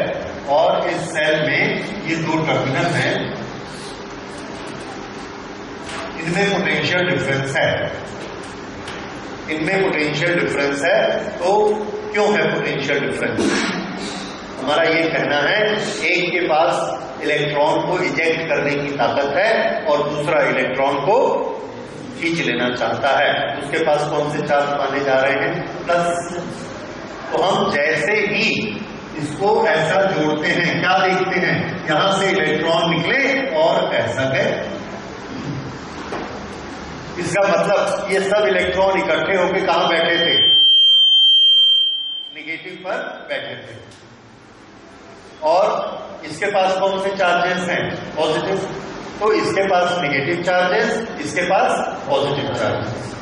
और इस सेल में ये दो टर्मिनल हैं, इनमें पोटेंशियल डिफरेंस है, इनमें पोटेंशियल डिफरेंस है। तो क्यों है पोटेंशियल डिफरेंस? हमारा ये कहना है एक के पास इलेक्ट्रॉन को इजेक्ट करने की ताकत है और दूसरा इलेक्ट्रॉन को खींच लेना चाहता है। उसके पास कौन से चार्ज माने जा रहे हैं? प्लस। तो हम जैसे ही इसको ऐसा जोड़ते हैं, क्या देखते हैं? यहां से इलेक्ट्रॉन निकले और ऐसा गए। इसका मतलब ये सब इलेक्ट्रॉन इकट्ठे होकर कहां बैठे थे? निगेटिव पर बैठे थे। और इसके पास कौन से चार्जेस हैं? पॉजिटिव। तो इसके पास नेगेटिव चार्जेस, इसके पास पॉजिटिव चार्जेस।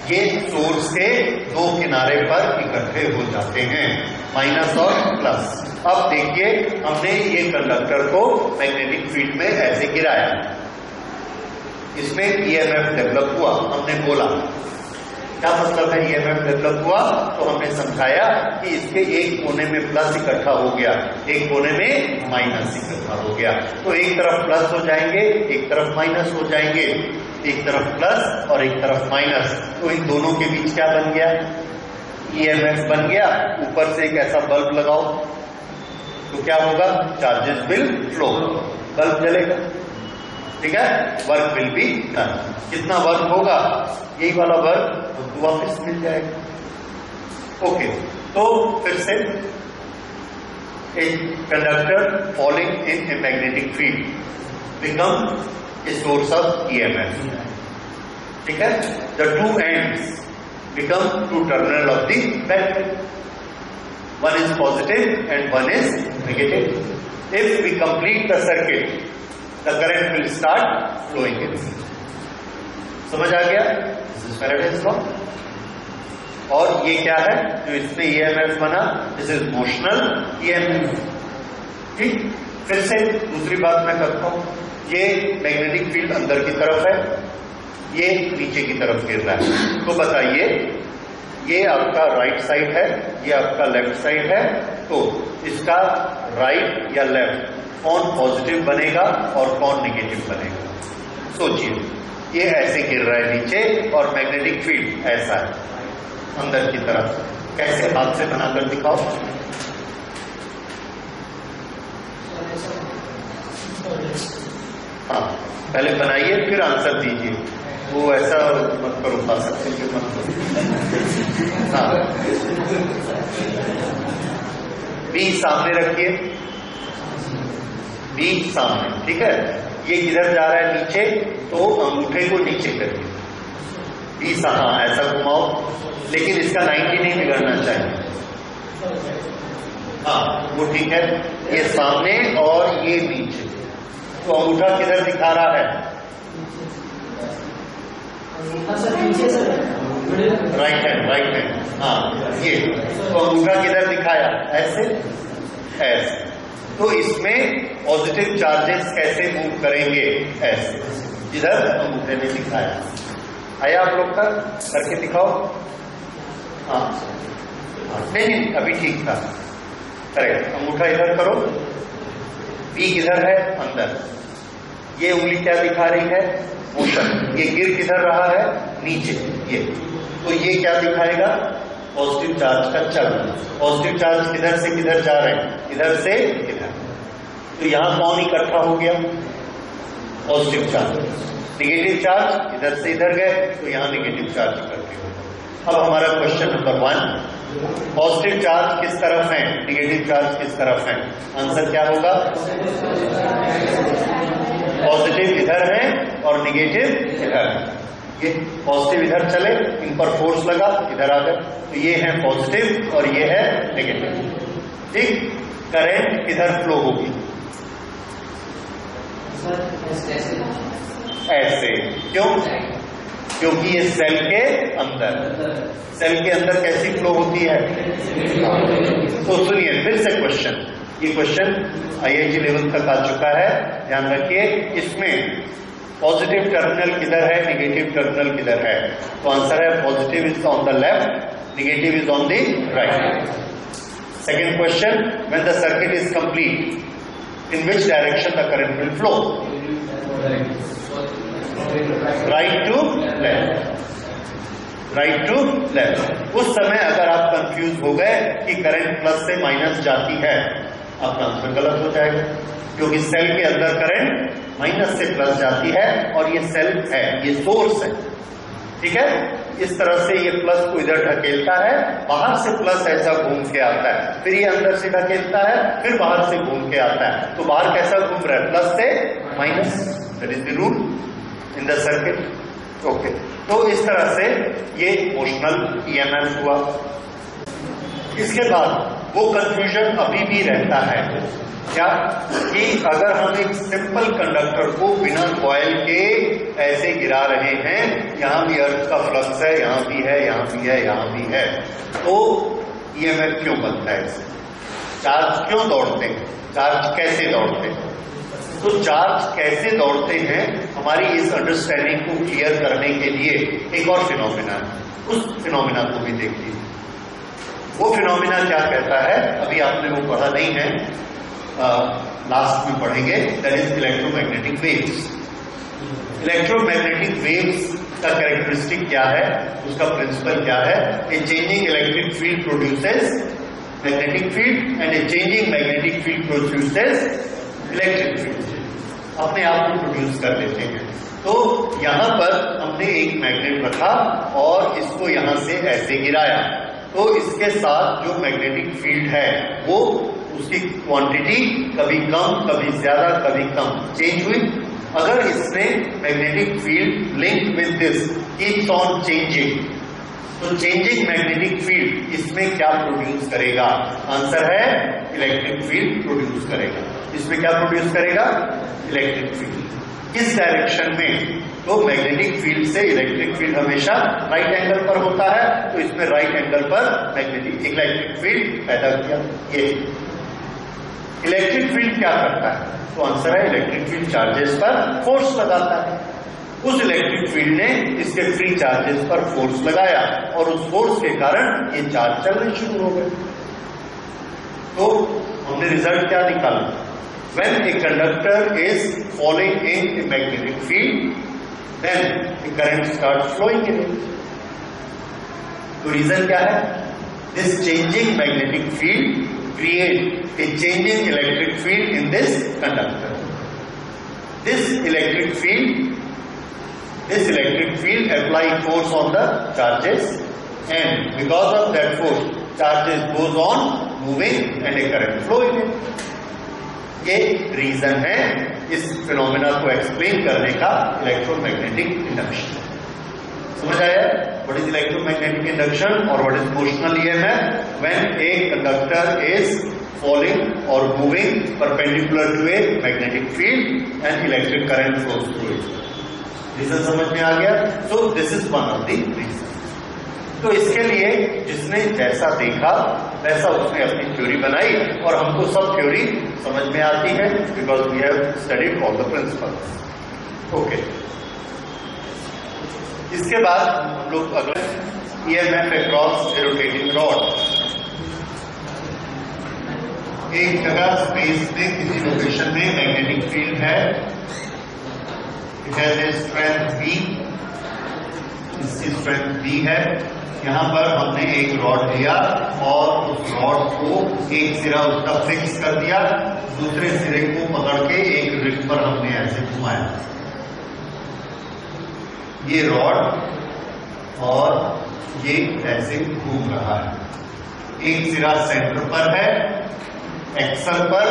ये सोर्स के दो किनारे पर इकट्ठे हो जाते हैं, माइनस और प्लस। अब देखिए हमने ये कंडक्टर को मैग्नेटिक फील्ड में ऐसे गिराया, इसमें ईएमएफ डेवलप हुआ। हमने बोला क्या मतलब है ईएमएफ डेवलप हुआ, तो हमने समझाया कि इसके एक कोने में प्लस इकट्ठा हो गया, एक कोने में माइनस इकट्ठा हो गया। तो एक तरफ प्लस हो जाएंगे, एक तरफ माइनस हो जाएंगे, एक तरफ प्लस और एक तरफ माइनस। तो इन दोनों के बीच क्या बन गया, ईएमएफ बन गया। ऊपर से एक ऐसा बल्ब लगाओ तो क्या होगा, चार्जेस विल फ्लो, बल्ब जलेगा, ठीक है, वर्क विल बी डन। कितना वर्क होगा, यही वाला वर्क तो वापस मिल जाएगा। ओके, तो फिर से a conductor falling in a magnetic field become a source of EMF, ठीक है। The two ends become two terminal of the battery, one is positive and one is negative. If we complete the circuit, the current will start flowing in. समझ आ गया, this is Faraday's law। और ये क्या है जो इसमें EMF बना, this is motional EMF, ठीक। फिर से दूसरी बात मैं करता हूं, ये मैग्नेटिक फील्ड अंदर की तरफ है, ये नीचे की तरफ गिर रहा है। तो बताइए ये आपका राइट साइड है, ये आपका लेफ्ट साइड है, तो इसका राइट या लेफ्ट कौन पॉजिटिव बनेगा और कौन नेगेटिव बनेगा। सोचिए, ये ऐसे गिर रहा है नीचे और मैग्नेटिक फील्ड ऐसा है अंदर की तरफ। कैसे, हाथ से बनाकर दिखाओ। हाँ, पहले बनाइए फिर आंसर दीजिए, वो ऐसा मत करो, पा सकते हैं मत करो। हाँ, बी सामने रखिए, बी सामने, ठीक है। ये किधर जा रहा है, नीचे, तो अंगूठे को नीचे करिए, बी हाँ ऐसा घुमाओ, लेकिन इसका 90 नहीं बिगड़ना चाहिए। हाँ वो ठीक है, ये सामने और ये नीचे, तो अंगूठा किधर दिखा रहा है, राइट हैंड। हाँ ये, तो अंगूठा किधर दिखाया, ऐसे ऐसे। तो इसमें पॉजिटिव चार्जेस कैसे मूव करेंगे, ऐसे, जिधर अंगूठे ने दिखाया। आया आप लोग का, करके दिखाओ। हाँ नहीं अभी ठीक था, करेक्ट। अंगूठा इधर करो, पी किधर है, अंदर। ये उंगली क्या दिखा रही है, मोशन। ये गिर किधर रहा है, नीचे, ये, तो ये क्या दिखाएगा, पॉजिटिव चार्ज का चलना। पॉजिटिव चार्ज किधर से किधर जा रहे हैं, इधर से इधर। तो यहां कौन इकट्ठा हो गया, पॉजिटिव चार्ज। नेगेटिव चार्ज इधर से इधर गए, तो यहां नेगेटिव चार्ज इकट्ठे हो गए। अब हमारा क्वेश्चन नंबर 1, पॉजिटिव चार्ज किस तरफ है, नेगेटिव चार्ज किस तरफ है। आंसर क्या होगा, पॉजिटिव इधर है और नेगेटिव इधर है। ये पॉजिटिव इधर चले, इन पर फोर्स लगा, इधर आ गए, तो ये है पॉजिटिव और ये है नेगेटिव, ठीक। करंट किधर फ्लो होगी, ऐसे। क्यों, क्योंकि ये सेल के अंदर, सेल के अंदर कैसी फ्लो होती है। तो सुनिए फिर से क्वेश्चन, ये क्वेश्चन IIT लेवल तक आ चुका है, ध्यान रखिए। इसमें पॉजिटिव टर्मिनल किधर है, नेगेटिव टर्मिनल किधर है, तो आंसर है positive is on the left, negative is on the right. Second question, when the circuit is complete, in which direction the current will flow, right to left, right to left. उस समय अगर आप confuse हो गए कि current plus से minus जाती है, आपका आंसर गलत हो जाएगा, क्योंकि सेल के अंदर करंट माइनस से प्लस जाती है और ये सेल है, ये सोर्स है, ठीक है। इस तरह से ये प्लस को इधर ढकेलता है, बाहर से प्लस ऐसा घूम के आता है, फिर ये अंदर से ढकेलता है, फिर बाहर से घूम के आता है। तो बाहर कैसा घूम रहा है, प्लस से minus, that is the rule in the circuit. Okay, तो इस तरह से ये मोशनल EMF हुआ। इसके बाद वो कंफ्यूजन अभी भी रहता है क्या कि अगर हम एक सिंपल कंडक्टर को बिना कॉइल के ऐसे गिरा रहे हैं, यहां भी अर्थ का फ्लक्स है, यहां भी है, यहां भी है, यहां भी है, तो ईएमएफ क्यों बनता है? चार्ज क्यों दौड़ते हैं? चार्ज कैसे दौड़ते हैं? तो चार्ज कैसे दौड़ते हैं, हमारी इस अंडरस्टैंडिंग को क्लियर करने के लिए एक और फिनोमिना है, उस फिनोमिना को भी देखिए। वो फिनोमिना क्या कहता है, अभी आपने वो पढ़ा नहीं है, लास्ट में पढ़ेंगे, that is electromagnetic waves. Electromagnetic waves का कैरेक्टरिस्टिक क्या है, उसका प्रिंसिपल क्या है? A changing electric field produces magnetic field and a changing magnetic field produces electric field, अपने आप को प्रोड्यूस कर लेते हैं। तो यहां पर हमने एक मैग्नेट रखा और इसको यहां से ऐसे गिराया, तो इसके साथ जो मैग्नेटिक फील्ड है वो उसकी क्वांटिटी कभी कम कभी ज्यादा कभी कम चेंज हुई। अगर इसने magnetic field link with this keeps on changing, तो चेंजिंग मैग्नेटिक फील्ड इसमें क्या प्रोड्यूस करेगा? आंसर है इलेक्ट्रिक फील्ड प्रोड्यूस करेगा। इसमें क्या प्रोड्यूस करेगा? Electric field. किस डायरेक्शन में? तो मैग्नेटिक फील्ड से इलेक्ट्रिक फील्ड हमेशा राइट एंगल पर होता है, तो इसमें राइट एंगल पर मैग्नेटिक इलेक्ट्रिक फील्ड पैदा किया। ये इलेक्ट्रिक फील्ड क्या करता है? तो आंसर है इलेक्ट्रिक फील्ड चार्जेस पर फोर्स लगाता है। उस इलेक्ट्रिक फील्ड ने इसके फ्री चार्जेस पर फोर्स लगाया और उस फोर्स के कारण ये चार्ज चलने शुरू हो गए। तो हमने रिजल्ट क्या निकाला? When a conductor is falling in a magnetic field, then the current starts flowing in it. तो रीजन क्या है? This changing magnetic field create a changing electric field in this conductor. This electric field apply force on the charges, and because of that force, charges goes on moving and a current flow in it. ये reason है इस phenomena को explain करने का, electromagnetic induction. समझ आया? What is electromagnetic induction और what is motional EMF? When a conductor is falling और moving perpendicular to a magnetic field and electric current flows through it. Reason समझ में आ गया? So this is one of the reason. तो इसके लिए जिसने जैसा देखा वैसा उसने अपनी थ्योरी बनाई, और हमको सब थ्योरी समझ में आती है because we have studied all the principles. Okay, इसके बाद हम लोग अगले EMF across a rotating rod. एक जगह स्पेस में किसी लोकेशन में मैग्नेटिक फील्ड है, it has a strength B, इसकी स्ट्रेंथ B है। यहां पर हमने एक रॉड लिया और उस रॉड को एक सिरा उसका फिक्स कर दिया, दूसरे सिरे को पकड़ के एक रिंग पर हमने ऐसे घुमाया। ये रॉड और ये ऐसे घूम रहा है, एक सिरा सेंटर पर है एक्सल पर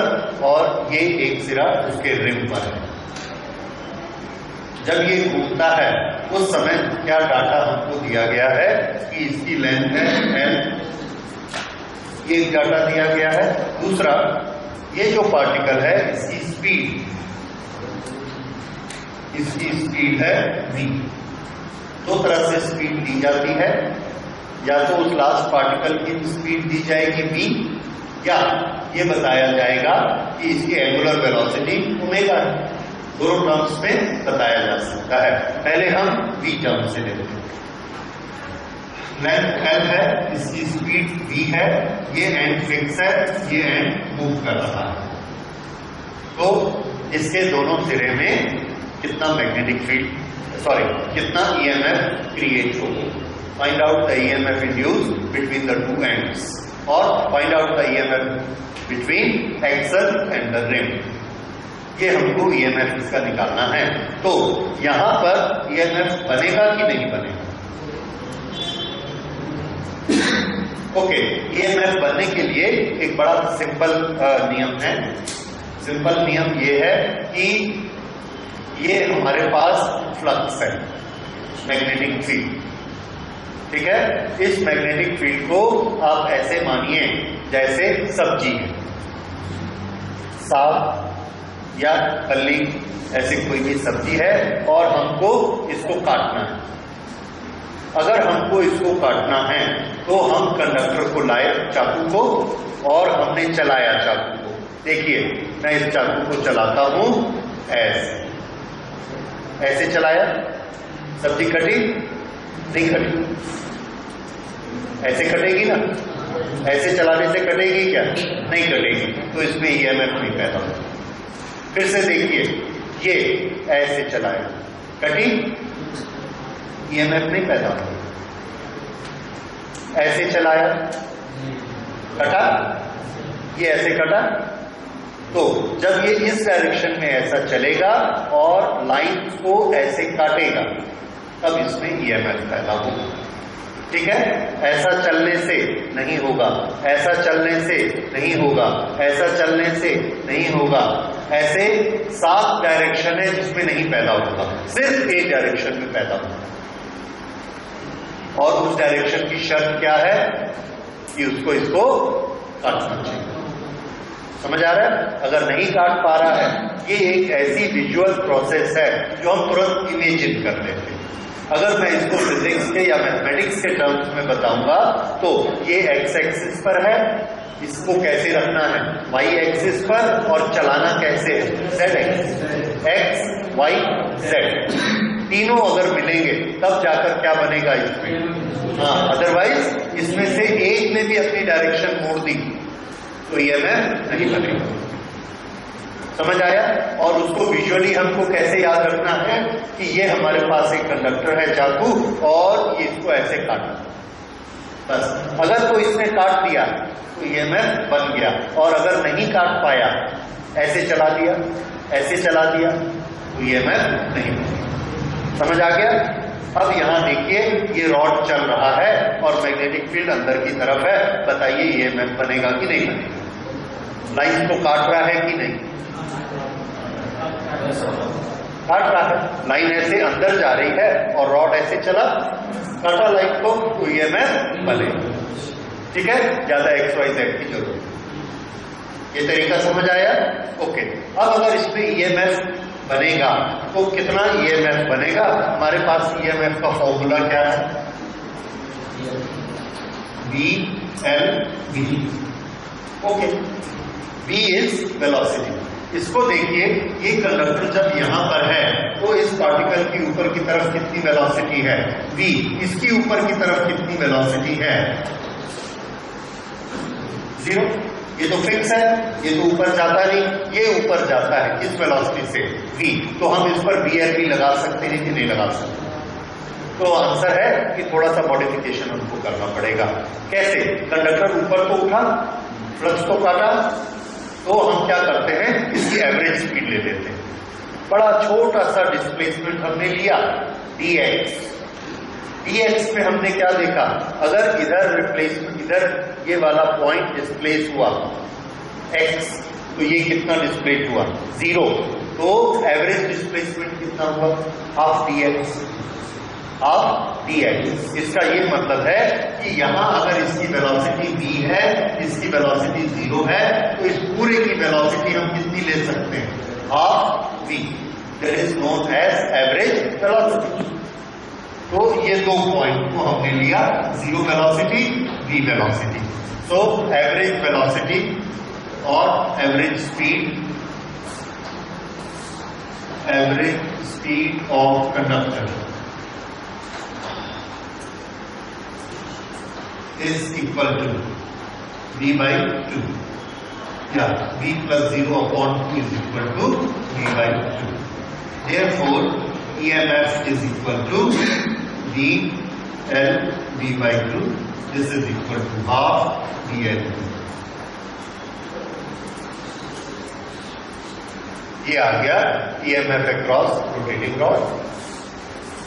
और ये एक सिरा उसके रिम पर है। जब ये घूमता है उस समय क्या डाटा हमको दिया गया है कि इसकी लेंथ है L, ये डाटा दिया गया है। दूसरा, ये जो पार्टिकल है इसकी स्पीड है v। दो तरह से स्पीड दी जाती है, या तो उस लास्ट पार्टिकल की स्पीड दी जाएगी v, या ये बताया जाएगा कि इसकी एंगुलर वेलोसिटी ओमेगा है। दोनों टर्म्स में बताया जा सकता है। पहले हम v टर्म से लेते हैं। लेंथ L है, इसकी स्पीड v है, ये एंड फिक्स है, ये एंड मूव कर रहा है। तो इसके दोनों सिरे में कितना मैग्नेटिक फील्ड, कितना ईएमएफ क्रिएट होगा। Find out the EMF induce between the two ends, और find out the EMF between axle and the rim. ये हमको ईएमएफ इसका निकालना है। तो यहां पर ईएमएफ बनेगा कि नहीं बनेगा? ओके, ईएमएफ बनने के लिए एक बड़ा सिंपल नियम है। सिंपल नियम ये है कि ये हमारे पास फ्लक्स है, मैग्नेटिक फील्ड, ठीक है। इस मैग्नेटिक फील्ड को आप ऐसे मानिए जैसे सब्जी है, साग या फली, ऐसी कोई भी सब्जी है और हमको इसको काटना है। अगर हमको इसको काटना है तो हम कंडक्टर को लाए, चाकू को, और हमने चलाया चाकू को। देखिए मैं इस चाकू को चलाता हूं, ऐसे चलाया, सब्जी कटी? नहीं कटी। ऐसे कटेगी ना? ऐसे चलाने से कटेगी क्या? नहीं कटेगी। तो इसमें ईएमएफ नहीं पैदा होगा। फिर से देखिए, ये ऐसे चलाया, कटी? ईएमएफ नहीं पैदा होगा। ऐसे चलाया, कटा? ये ऐसे कटा। तो जब ये इस डायरेक्शन में ऐसा चलेगा और लाइन को ऐसे काटेगा, तब इसमें ईएमएफ पैदा होगा। ठीक है? ऐसा चलने से नहीं होगा, ऐसा चलने से नहीं होगा, ऐसा चलने से नहीं होगा। ऐसे 7 डायरेक्शन है जिसमें नहीं पैदा होगा, सिर्फ एक डायरेक्शन में पैदा होगा। और उस डायरेक्शन की शर्त क्या है कि उसको इसको काटना चाहिए। समझ आ रहा है? अगर नहीं काट पा रहा है, ये एक ऐसी विजुअल प्रोसेस है जो हम तुरंत इमेजिन कर लेते हैं। अगर मैं इसको फिजिक्स के या मैथमेटिक्स के टर्म्स में बताऊंगा तो ये एक्स एक्सिस पर है, इसको कैसे रखना है वाई एक्सिस पर, और चलाना कैसे है Z axis. X Y Z तीनों अगर मिलेंगे तब जाकर क्या बनेगा इसमें। हाँ, अदरवाइज इसमें से एक ने भी अपनी डायरेक्शन मोड़ दी तो ईएमएफ नहीं बनेगा। समझ आया? और उसको विजुअली हमको कैसे याद रखना है कि ये हमारे पास एक कंडक्टर है चाकू, और ये इसको ऐसे काटना, बस। अगर तो इसने काट दिया तो ईएमएफ बन गया, और अगर नहीं काट पाया, ऐसे चला दिया, ऐसे चला दिया, तो ईएमएफ नहीं बनेगा। समझ आ गया? अब यहां देखिए, ये रॉड चल रहा है और मैग्नेटिक फील्ड अंदर की तरफ है। बताइए ईएमएफ बनेगा कि नहीं बनेगा? लाइन को काट रहा है कि नहीं? काट रहा है। लाइन ऐसे अंदर जा रही है और रॉड ऐसे चला, काटा लाइन को, तो ईएमएफ बनेगा। ठीक है? ज्यादा एक्स वाई जेड की जरूरत है। ये तरीका समझ आया? ओके। अब अगर इसमें ईएमएफ बनेगा तो कितना ईएमएफ बनेगा? हमारे पास ईएमएफ का फॉर्मूला क्या है? V L V. Okay, V is velocity. इसको देखिए, ये कंडक्टर जब यहां पर है तो इस पार्टिकल की ऊपर की तरफ कितनी वेलोसिटी है? v। इसकी ऊपर की तरफ कितनी वेलोसिटी है? 0। ये तो फिक्स है, ये तो ऊपर जाता नहीं, ये ऊपर जाता है किस वेलोसिटी से? v। तो हम इस पर VL भी लगा सकते हैं कि नहीं लगा सकते? तो आंसर है कि थोड़ा सा मॉडिफिकेशन हमको करना पड़ेगा। कैसे? कंडक्टर ऊपर तो उठा, फ्लक्स तो काटा, तो हम क्या करते हैं, इसकी एवरेज स्पीड ले लेते हैं। बड़ा छोटा सा डिस्प्लेसमेंट हमने लिया, dx। dx में हमने क्या देखा? अगर इधर रिप्लेसमेंट, इधर ये वाला पॉइंट डिस्प्लेस हुआ x, तो ये कितना डिस्प्लेस हुआ? 0। तो एवरेज डिस्प्लेसमेंट कितना हुआ? Half dx। Half dx। इसका ये मतलब है कि यहां अगर इसकी वेलोसिटी v है, इसकी वेलोसिटी 0 है, तो इस पूरे की वेलोसिटी हम कितनी ले सकते हैं? Half v। That is known as average velocity. तो ये दो पॉइंट को हमने लिया, 0 वेलोसिटी, v वेलोसिटी। तो एवरेज वेलोसिटी और average speed of conductor is equal to v by 2. Yeah, v plus 0 upon 2 is equal to v by 2. Therefore, EMF is equal to v L v by 2. This is equal to half v L. ये आ गया EMF across rotating rod।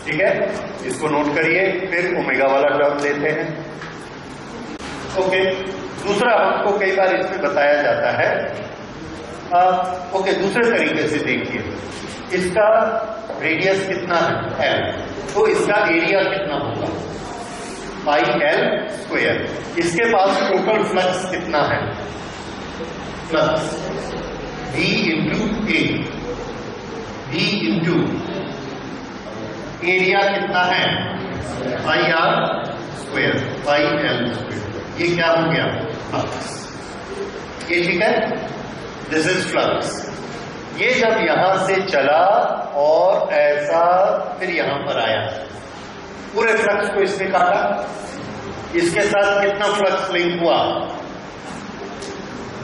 ठीक है? इसको note करिए, फिर omega वाला term लेते हैं। ओके, दूसरा हमको कई बार इसमें बताया जाता है। ओके, दूसरे तरीके से देखिए, इसका रेडियस कितना है? L, तो इसका एरिया कितना होगा? Pi L square. इसके पास टोटल फ्लक्स कितना है? Flux V into A, V into area कितना है? Pi r square, pi L square. ये क्या हो गया? फ्लक्स। ये ठीक है, दिस इज फ्लक्स। ये जब यहां से चला और ऐसा फिर यहां पर आया, पूरे फ्लक्स को इसने काटा। इसके साथ कितना फ्लक्स लिंक हुआ?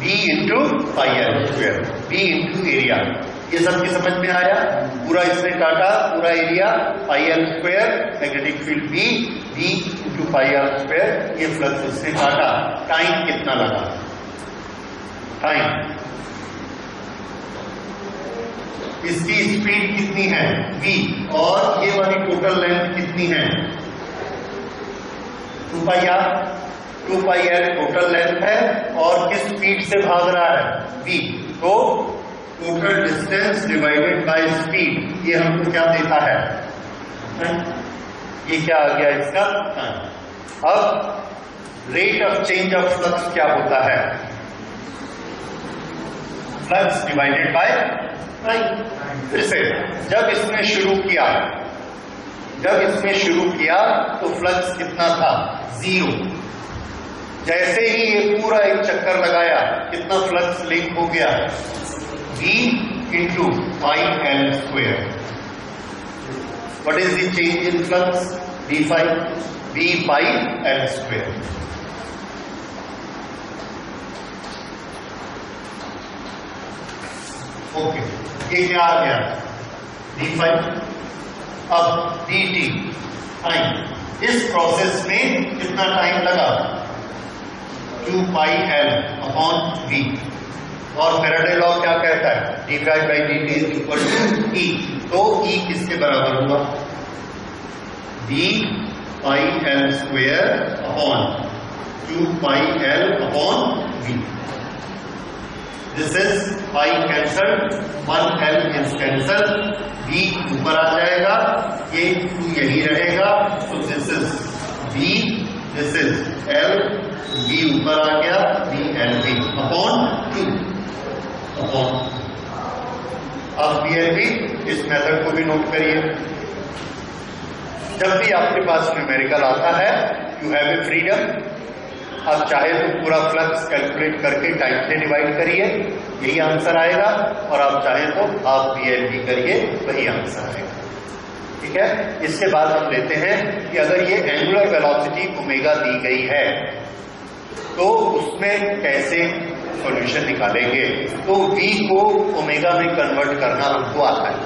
V into pi L square, V into area. ये सबकी समझ में आया? पूरा इसने काटा, पूरा area pi L square, magnetic field V into pi L square. ये फ्लक्स इसने काटा। टाइम कितना लगा? टाइम, इसकी स्पीड कितनी है? v, और ये वाली टोटल लेंथ कितनी है? 2 pi r. 2 pi r total length है और किस स्पीड से भाग रहा है? v। तो total distance divided by speed, ये हमको क्या देता है? ये क्या आ गया इसका? अब rate of change of flux क्या होता है? Flux divided by time. फिर से जब इसने शुरू किया तो फ्लक्स कितना था? 0। जैसे ही ये पूरा एक चक्कर लगाया, कितना फ्लक्स लिंक हो गया? V into pi L square. What is the change in flux? V pi L square. Okay, ये क्या आ गया? d5। अब dt टाइम। इस प्रोसेस में कितना टाइम लगा? 2 पाई एल अपॉन v। और फैराडे लॉ क्या कहता है? d5 by dt is equal to E। तो E किसके बराबर हुआ? d pi L square upon 2 pi L upon v। This is pi cancel, 1 L is cancel, v ऊपर आ जाएगा, ये 2 यही रहेगा। तो this is v, this is l, v ऊपर आ गया, v L v upon 2 upon. अब v एल v, इस मेथड को भी नोट करिए। जब भी आपके पास न्यूमेरिकल आता है, यू हैव ए फ्रीडम। आप चाहे तो पूरा फ्लक्स कैलकुलेट करके टाइम से डिवाइड करिए, यही आंसर आएगा। और आप चाहे तो आप VLB करिए, वही आंसर आएगा। ठीक है, इसके बाद हम लेते हैं कि अगर ये एंगुलर वेलोसिटी ओमेगा दी गई है तो उसमें कैसे सॉल्यूशन निकालेंगे। तो V को ओमेगा में कन्वर्ट करना हमको आता है।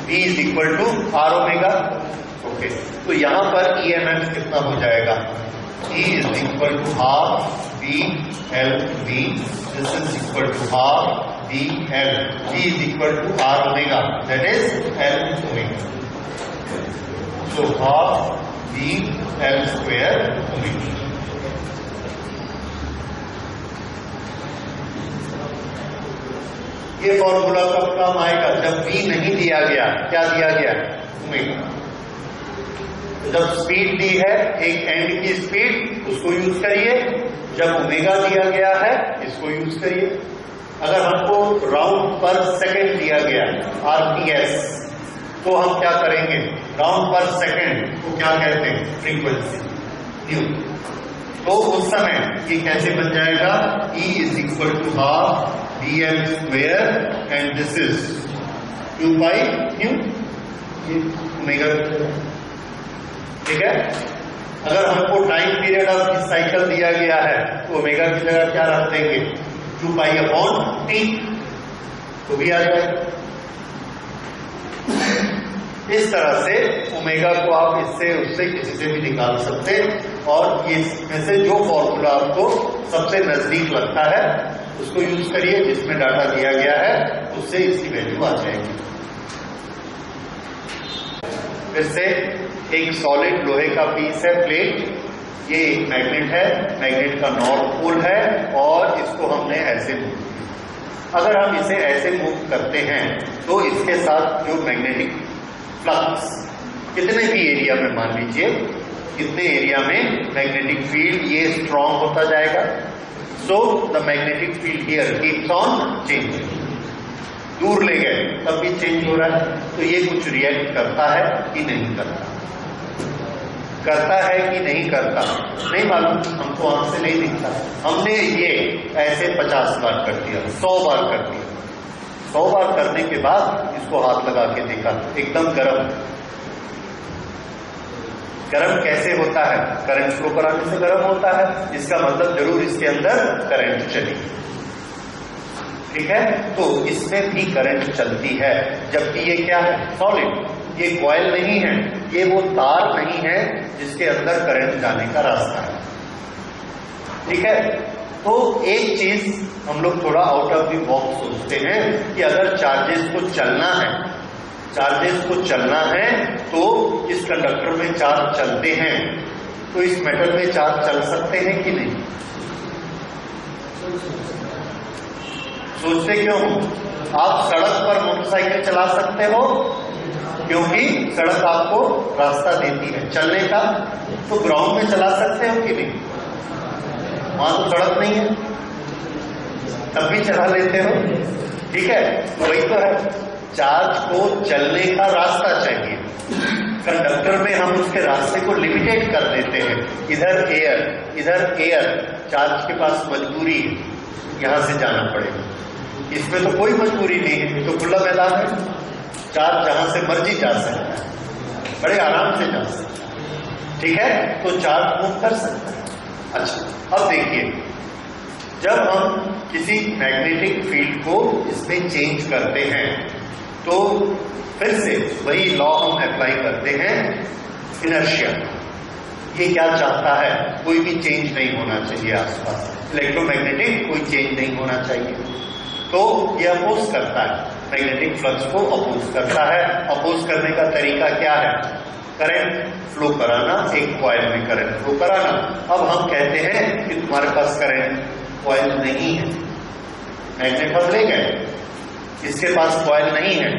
V is equal to R omega. Okay, तो यहां पर EMF कितना हो जाएगा? E is equal to half V L V. This is equal to half V L. V is equal to R omega. That is L omega. So half V L square omega. ये formula कब काम आएगा? जब V नहीं दिया गया। क्या दिया गया? ओमेगा। जब स्पीड दी है, एक एंड की स्पीड, उसको यूज करिए। जब ओमेगा दिया गया है, इसको यूज करिए। अगर हमको राउंड पर सेकंड दिया गया RPS, तो हम क्या करेंगे? राउंड पर सेकंड को क्या कहते हैं? Frequency, nu. तो उस समय ये कैसे बन जाएगा? E is equal to half VL square and this is 2 pi nu omega. ठीक है, अगर हमको टाइम पीरियड ऑफ साइकिल दिया गया है तो ओमेगा की जगह क्या रख देंगे? 2 पाई अपॉन टी, तो भी आ जाएगा। इस तरह से ओमेगा को आप इससे उससे किसी से भी निकाल सकते हैं। और इसमें से जो फॉर्मूला आपको सबसे नजदीक लगता है उसको यूज करिए, जिसमें डाटा दिया गया है उससे इसकी वैल्यू आ जाएगी। फिर से एक सॉलिड लोहे का पीस है, प्लेट। ये एक मैग्नेट है, मैग्नेट का नॉर्थ पोल है और इसको हमने ऐसे मूव किया। अगर हम इसे ऐसे मूव करते हैं तो इसके साथ जो मैग्नेटिक फ्लक्स कितने भी एरिया में, मान लीजिए कितने एरिया में मैग्नेटिक फील्ड ये स्ट्रॉन्ग होता जाएगा। So the magnetic field here keeps on changing. दूर ले गए तब भी चेंज हो रहा है, तो ये कुछ रिएक्ट करता है कि नहीं करता, करता है कि नहीं करता नहीं मालूम, हमको आंख से नहीं दिखता। हमने ये ऐसे 50 बार कर दिया, 100 बार कर दिया। 100 बार करने के बाद इसको हाथ लगा के देखा, एकदम गर्म। गर्म कैसे होता है? करंट फ्लो कराने से गर्म होता है, इसका मतलब जरूर इसके अंदर करंट चली। ठीक है, तो इसमें भी करंट चलती है, जबकि ये क्या है? सॉलिड। ये कॉइल नहीं है, ये वो तार नहीं है जिसके अंदर करंट जाने का रास्ता है। ठीक है, तो एक चीज हम लोग थोड़ा आउट ऑफ द बॉक्स सोचते हैं कि अगर चार्जेस को चलना है, चार्जेस को चलना है तो इस कंडक्टर में चार्ज चलते हैं, तो इस मेटल में चार्ज चल सकते हैं कि नहीं? सोचते क्यों? आप सड़क पर मोटरसाइकिल चला सकते हो क्योंकि सड़क आपको रास्ता देती है चलने का, तो ग्राउंड में चला सकते हो कि नहीं? वहां तो सड़क नहीं है, तब भी चला लेते हो। ठीक है, वही तो है, चार्ज को चलने का रास्ता चाहिए। कंडक्टर में हम उसके रास्ते को लिमिटेड कर देते हैं, इधर एयर, इधर एयर, चार्ज के पास मजबूरी है यहां से जाना पड़ेगा। इसमें तो कोई मजबूरी नहीं है, तो खुला मैदान है, चार्ज जहां से मर्जी जा सकता है, बड़े आराम से जा सकता है। ठीक है, तो चार्ज मूव कर सकता है। अच्छा, अब देखिए, जब हम किसी मैग्नेटिक फील्ड को इसमें चेंज करते हैं तो फिर से वही लॉ हम अप्लाई करते हैं, इनर्शिया। ये क्या चाहता है? कोई भी चेंज नहीं होना चाहिए आसपास, इलेक्ट्रोमैग्नेटिक कोई चेंज नहीं होना चाहिए, तो ये अपोज करता है, मैग्नेटिक फ्लक्स को अपोज करता है। अपोज करने का तरीका क्या है? करंट फ्लो कराना, एक कॉइल में करंट फ्लो कराना। अब हम कहते हैं कि तुम्हारे पास करंट कॉइल नहीं है, मैग्नेट हम ले गए, इसके पास कॉइल नहीं है,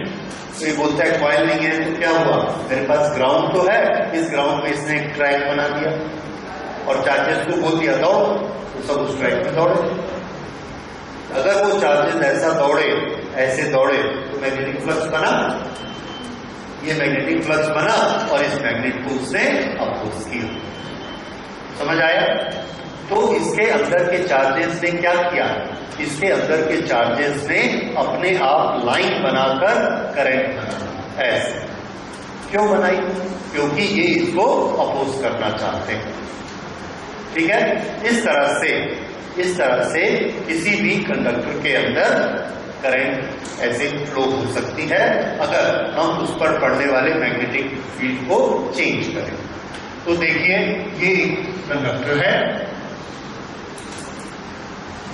तो ये बोलता है कॉइल नहीं है, तो क्या हुआ? मेरे पास ग्राउंड तो है, इस ग्राउंड में इसने एक ट्रैक बना दिया और चार्जेस को बोल दिया दौड़, तो सब उस ट्रैक में दौड़े। अगर वो चार्जेस ऐसा दौड़े, ऐसे दौड़े, तो मैग्नेटिक फ्लक्स बना, ये मैग्नेटिक फ्लक्स बना और इस मैग्नेट को उसने अपोज किया। समझ आया? तो इसके अंदर के चार्जेस ने क्या किया? इसके अंदर के चार्जेस ने अपने आप लाइन बनाकर करंट बनाया। ऐसे क्यों बनाई? क्योंकि ये इसको अपोज करना चाहते हैं। ठीक है, इस तरह से किसी भी कंडक्टर के अंदर करंट ऐसे फ्लो हो सकती है अगर हम उस पर पड़ने वाले मैग्नेटिक फील्ड को चेंज करें। तो देखिए, ये कंडक्टर है,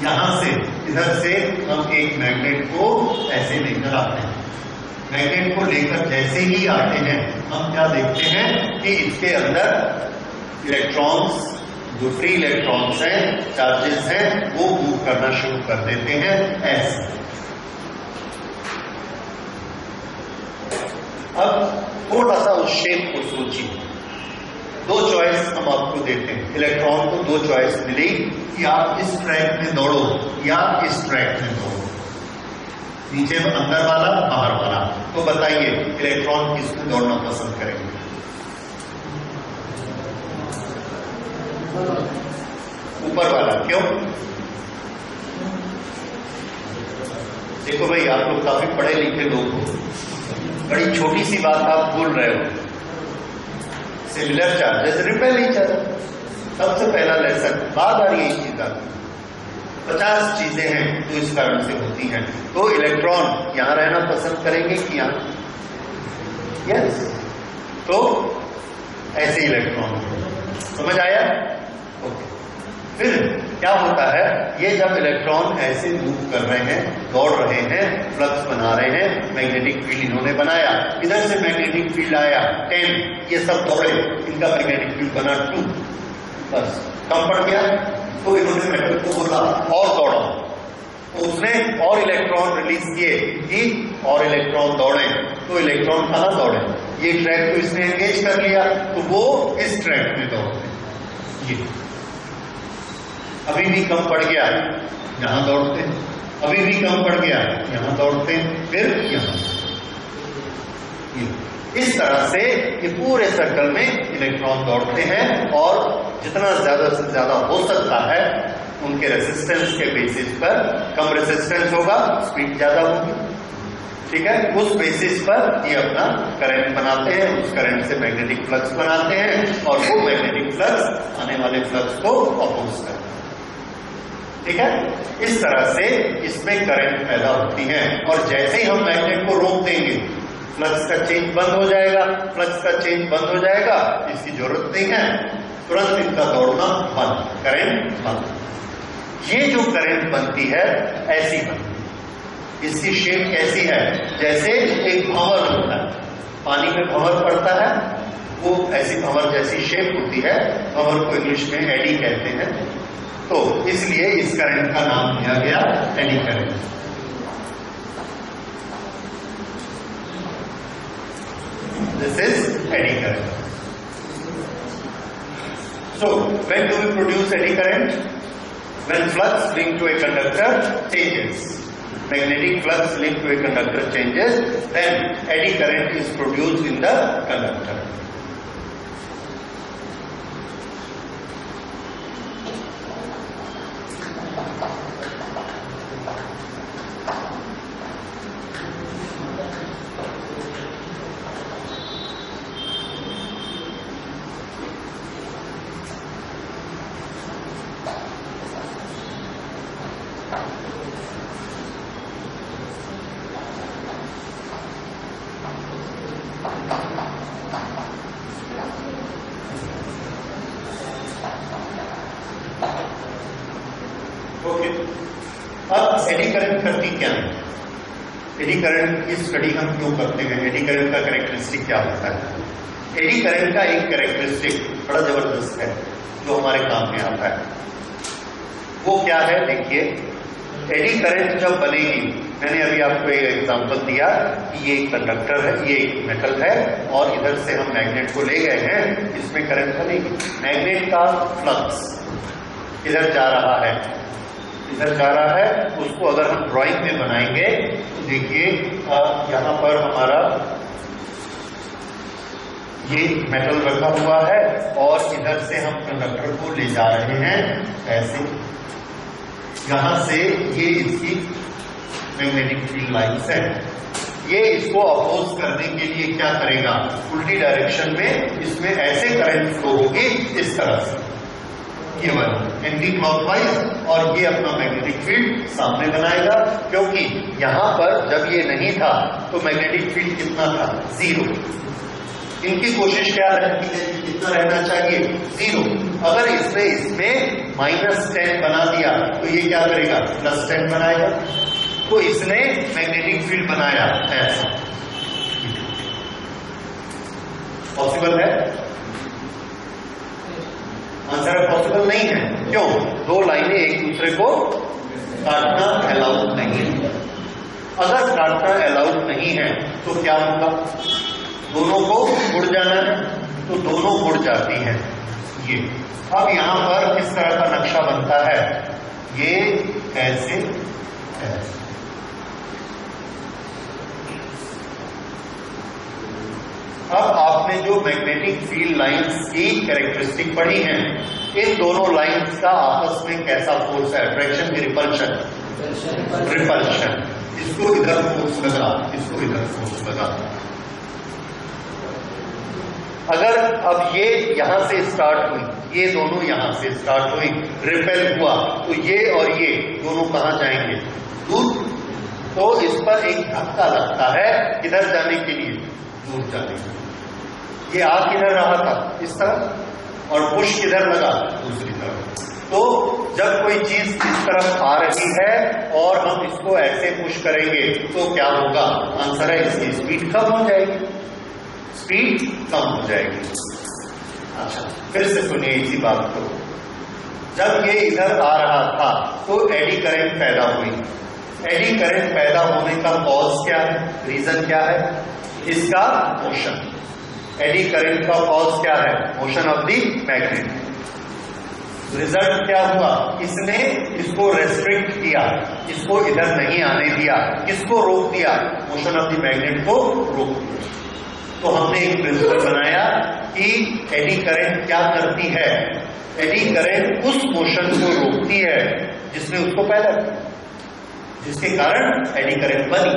यहां से इधर से हम एक मैग्नेट को ऐसे लेकर आते हैं। मैग्नेट को लेकर जैसे ही आते हैं, हम क्या देखते हैं कि इसके अंदर इलेक्ट्रॉन्स, जो फ्री इलेक्ट्रॉन्स हैं, चार्जेस हैं, वो मूव करना शुरू कर देते हैं ऐसे। अब थोड़ा सा उस शेप को सोचिए। दो चॉइस हम आपको देते हैं, इलेक्ट्रॉन को दो चॉइस मिली कि आप इस ट्रैक में दौड़ो या इस ट्रैक में दौड़ो, नीचे में अंदर वाला, बाहर वाला। तो बताइए इलेक्ट्रॉन किसमें दौड़ना पसंद करेंगे? ऊपर वाला। क्यों? देखो भाई, आप लोग काफी पढ़े लिखे लोग हो, बड़ी छोटी सी बात आप भूल रहे हो। Similar charges repel each other, सबसे पहला लेसन। बार बार यही चीज आती है, 50 चीजें हैं जो इस कारण से होती हैं। तो इलेक्ट्रॉन यहां रहना पसंद करेंगे कि यहां? यस, तो ऐसे इलेक्ट्रॉन। समझ आया? ओके। फिर क्या होता है, ये जब इलेक्ट्रॉन ऐसे मूव कर रहे हैं, दौड़ रहे हैं, फ्लक्स बना रहे हैं, मैग्नेटिक फील्ड इन्होंने बनाया, इधर से मैग्नेटिक फील्ड आया 10, ये सब दौड़े, इनका मैग्नेटिक फील्ड बना 2, बस कम पड़ गया। तो इन्होंने मेटल को बोला और दौड़ो, तो उसने और इलेक्ट्रॉन रिलीज किए कि और इलेक्ट्रॉन दौड़े। तो इलेक्ट्रॉन कहां दौड़े? ये ट्रैक को इसने एंगेज कर लिया तो वो इस ट्रैक में दौड़ते हैं। ये अभी भी कम पड़ गया, यहां दौड़ते हैं, अभी भी कम पड़ गया, यहां दौड़ते हैं, फिर यहां। इस तरह से ये पूरे सर्कल में इलेक्ट्रॉन दौड़ते हैं और जितना ज्यादा से ज्यादा हो सकता है उनके रेजिस्टेंस के बेसिस पर, कम रेजिस्टेंस होगा स्पीड ज्यादा होगी, ठीक है, उस बेसिस पर ये अपना करंट बनाते हैं, उस करंट से मैग्नेटिक फ्लक्स बनाते हैं और वो मैग्नेटिक फ्लक्स आने वाले फ्लक्स को अपोज करते हैं, ठीक है। इस तरह से इसमें करंट पैदा होती है और जैसे ही हम मैग्नेट को रोक देंगे फ्लक्स का चेंज बंद हो जाएगा, फ्लक्स का चेंज बंद हो जाएगा, इसकी जरूरत नहीं है, तुरंत इनका दौड़ना बंद, करंट बंद। ये जो करंट बनती है ऐसी बनती है, इसकी शेप कैसी है, जैसे एक भंवर होता है, पानी में भंवर पड़ता है, वो ऐसी भंवर जैसी शेप होती है, भंवर को इंग्लिश में एडी कहते हैं, तो इसलिए इस करंट का नाम दिया गया eddy current. This is eddy current. So, when do we produce eddy current? When flux linked to a conductor changes. Magnetic flux linked to a conductor changes, then eddy current is produced in the conductor. Okay, अब eddy current करती क्या है? Eddy current की study हम क्यों करते हैं? Eddy current का कैरेक्टरिस्टिक क्या होता है? एडी करंट का एक कैरेक्टरिस्टिक बड़ा जबरदस्त है जो हमारे काम में आता है। वो क्या है? देखिए, एडी करंट जब बनेगी, मैंने अभी आपको एक एग्जांपल दिया कि ये एक कंडक्टर है, ये एक मेटल है और इधर से हम मैग्नेट को ले गए हैं, इसमें करंट बनेगी। मैग्नेट का फ्लक्स इधर जा रहा है, इधर जा रहा है, उसको अगर हम ड्राइंग में बनाएंगे तो देखिए यहां पर हमारा ये मेटल रखा हुआ है और इधर से हम कंडक्टर को ले जा रहे हैं ऐसे, यहां से ये इसकी मैग्नेटिक फील्ड लाइन्स है। ये इसको अपोज करने के लिए क्या करेगा? उल्टी डायरेक्शन में इसमें ऐसे करंट फ्लो होगी, इस तरह से ये वाला एंटी क्लॉकवाइज, और ये अपना मैग्नेटिक फील्ड सामने बनाएगा, क्योंकि यहां पर जब ये नहीं था तो मैग्नेटिक फील्ड कितना था? 0। इनकी कोशिश क्या रहती है? कितना रहना चाहिए? 0। अगर इसने इसमें -10 बना दिया तो ये क्या करेगा? +10 बनाएगा। तो इसने मैग्नेटिक फील्ड बनाया ऐसा। पॉसिबल है? आंसर पॉसिबल नहीं है। क्यों? दो लाइनें एक दूसरे को काटना अलाउड नहीं है। अगर काटना अलाउड नहीं है तो क्या होगा? दोनों को मुड़ जाना है, तो दोनों मुड़ जाती हैं। ये अब यहां पर किस तरह का नक्शा बनता है? ये ऐसे है। अब आपने जो मैग्नेटिक फील्ड लाइंस की कैरेक्टरिस्टिक पढ़ी हैं, इन दोनों लाइंस का आपस में कैसा फोर्स है? अट्रैक्शन की रिपल्शन? रिपल्शन। इसको इधर फोर्स लगा, इसको इधर फोर्स लगा। अगर अब ये यहां से स्टार्ट हुई, ये दोनों यहां से स्टार्ट हुई, रिपेल हुआ, तो ये और ये दोनों कहां जाएंगे? दूर। तो इस पर एक धक्का लगता है किधर जाने के लिए? दूर जाने के लिए। ये आ किधर रहा था? इस तरफ, और पुश किधर लगा? दूसरी तरफ। तो जब कोई चीज इस तरफ आ रही है और हम इसको ऐसे पुश करेंगे तो क्या होगा? आंसर है इसकी स्पीड कम हो जाएगी, स्पीड कम हो जाएगी। अच्छा, फिर से सुनिए इसी बात को। जब ये इधर आ रहा था तो एडी करंट पैदा हुई। एडी करंट पैदा होने का कॉज क्या है? रीजन क्या है? इसका मोशन। एडी करंट का कॉज क्या है? Motion of the magnet. Result क्या हुआ? इसने इसको रेस्ट्रिक्ट किया, इसको इधर नहीं आने दिया। किसको रोक दिया? मोशन ऑफ द मैग्नेट को रोक दिया। तो हमने एक प्रिंसिपल बनाया कि एडी करंट क्या करती है? एडी करंट उस मोशन को रोकती है जिसने उसको पैदा किया, जिसके कारण एडी करंट बनी।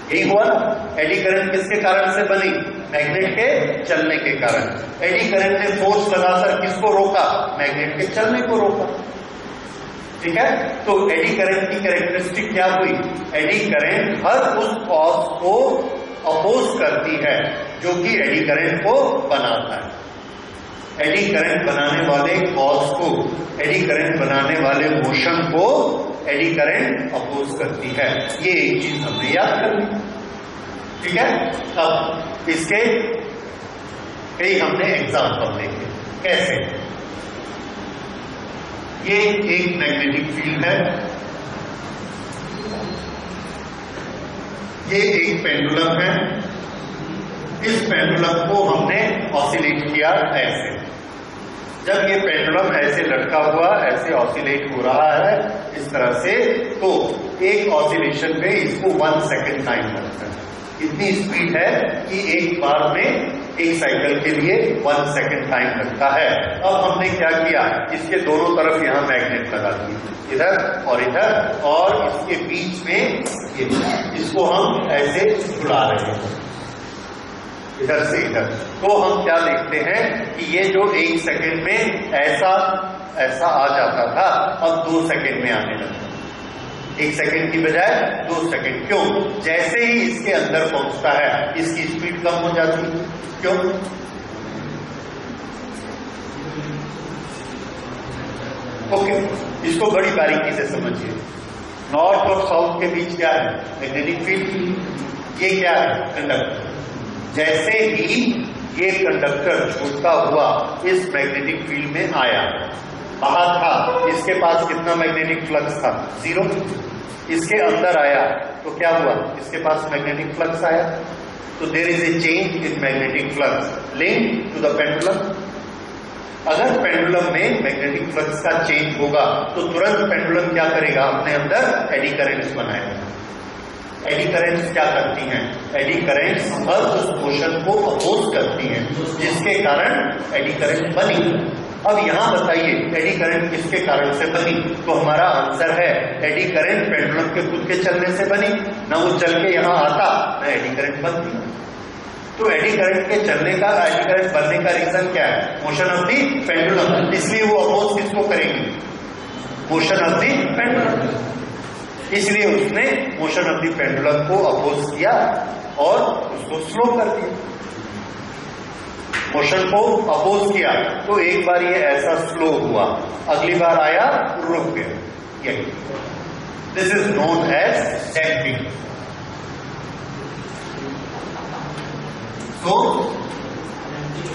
यही हुआ ना? एडी करंट किसके कारण से बनी? मैग्नेट के चलने के कारण। एडी करंट ने फोर्स लगाकर किसको रोका? मैग्नेट के चलने को रोका। ठीक है, तो एडी करंट की कैरेक्टरिस्टिक क्या हुई? एडी करंट हर उस कॉज को अपोज करती है जो कि एडी करंट को बनाता है। एडी करंट बनाने वाले कॉज को, एडी करंट बनाने वाले मोशन को एडी करंट अपोज करती है। ये एक चीज हमने याद कर ली। ठीक है, अब इसके कई हमने एग्जाम्पल देखे। कैसे? ये एक मैग्नेटिक फील्ड है, ये एक पेंडुलम है। इस पेंडुलम को हमने ऑसिलेट किया ऐसे। जब ये पेंडुलम ऐसे लटका हुआ ऐसे ऑसिलेट हो रहा है इस तरह से, तो एक ऑसिलेशन पे इसको 1 सेकेंड टाइम लगता है। इतनी स्पीड है कि एक बार में एक साइकिल के लिए 1 सेकेंड टाइम लगता है। अब हमने क्या किया? इसके दोनों तरफ यहां मैग्नेट लगा दिए, इधर और इधर, और इसके बीच में इसको हम ऐसे जुड़ा रहे हैं इधर से इधर। तो हम क्या देखते हैं कि ये जो 1 सेकेंड में ऐसा आ जाता था, अब 2 सेकेंड में आने लगा। 1 सेकेंड की बजाय 2 सेकेंड। क्यों? जैसे ही इसके अंदर पहुंचता है इसकी स्पीड कम हो जाती है। क्यों? ओके, इसको बड़ी बारीकी से समझिए। नॉर्थ और साउथ के बीच क्या है? Magnetic field. ये क्या है? कंडक्टर। जैसे ही ये कंडक्टर छूटता हुआ इस मैग्नेटिक फील्ड में आया, बाहर था, इसके पास कितना मैग्नेटिक फ्लक्स था? 0। इसके अंदर आया तो क्या हुआ? इसके पास मैग्नेटिक फ्लक्स आया। तो there is a change in magnetic flux link to the pendulum. अगर पेंडुलम में मैग्नेटिक फ्लक्स का चेंज होगा तो तुरंत पेंडुलम क्या करेगा? अपने अंदर एडी करंट्स बनाएगा। एडी करंट्स क्या करती हैं? एडी करंट्स हर उस मोशन को अपोज करती हैं जिसके कारण एडी करंट बनी। अब यहां बताइए एडी करंट किसके कारण से बनी? तो हमारा आंसर है एडी करंट पेंडुलम के खुद के चलने से बनी। ना वो चल के यहां आता ना एडी करंट बनती। तो एडी करंट के चलने का, एडी करंट बनने का रीजन क्या है? Motion of the pendulum. इसलिए वो अपोज किसको करेंगी? Motion of the pendulum. इसलिए उसने मोशन ऑफ दी पेंडुलम को अपोज किया और उसको स्लो कर दिया। मोशन को अपोज किया तो एक बार ये ऐसा स्लो हुआ, अगली बार आया रुक गया। यही this is known as damping. तो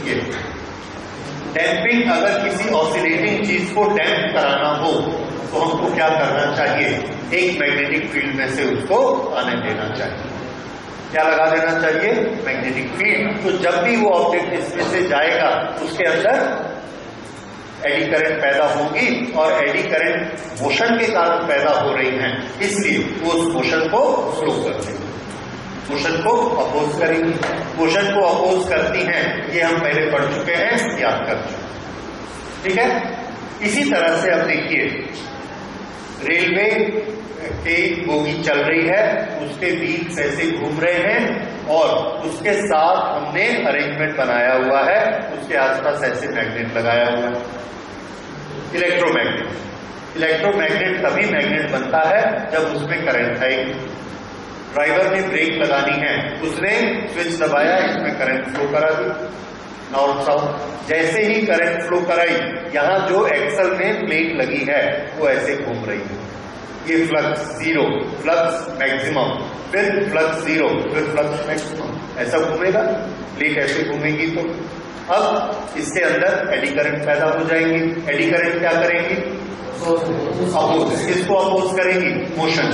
ये डैम्पिंग, अगर किसी ऑसिलेटिंग चीज को डैम्प कराना हो तो हमको क्या करना चाहिए? एक मैग्नेटिक फील्ड में से उसको आने देना चाहिए। क्या लगा देना चाहिए? Magnetic field. तो जब भी वो ऑब्जेक्ट इसमें से जाएगा उसके अंदर एडी करंट पैदा होगी, और एडी करंट मोशन के कारण पैदा हो रही हैं, इसलिए वो उस मोशन को स्लो कर देंगे, मोशन को अपोज करेंगी। मोशन को अपोज करती हैं, ये हम पहले पढ़ चुके हैं, याद कर चुके। ठीक है, इसी तरह से अब देखिए रेलवे की बोगी चल रही है, उसके व्हील्स ऐसे घूम रहे हैं और उसके साथ हमने अरेंजमेंट बनाया हुआ है, उसके आसपास ऐसे मैग्नेट लगाया हुआ है, इलेक्ट्रोमैग्नेट। इलेक्ट्रोमैग्नेट तभी मैग्नेट बनता है जब उसमें करंट आएगी। ड्राइवर ने ब्रेक लगानी है, उसने स्विच दबाया, इसमें करंट फ्लो करा दी नॉर्थ साउथ। जैसे ही करंट फ्लो कराई, यहां जो एक्सल में प्लेट लगी है वो ऐसे घूम रही है। ये फ्लक्स 0, फ्लक्स मैक्सिमम, फिर फ्लक्स 0, फिर फ्लक्स मैक्सिमम, ऐसा घूमेगा, प्लेट ऐसे घूमेगी। तो अब इसके अंदर एडी करंट पैदा हो जाएंगी। एडी करंट क्या करेंगी? अपोज। किसको अपोज करेंगी? मोशन।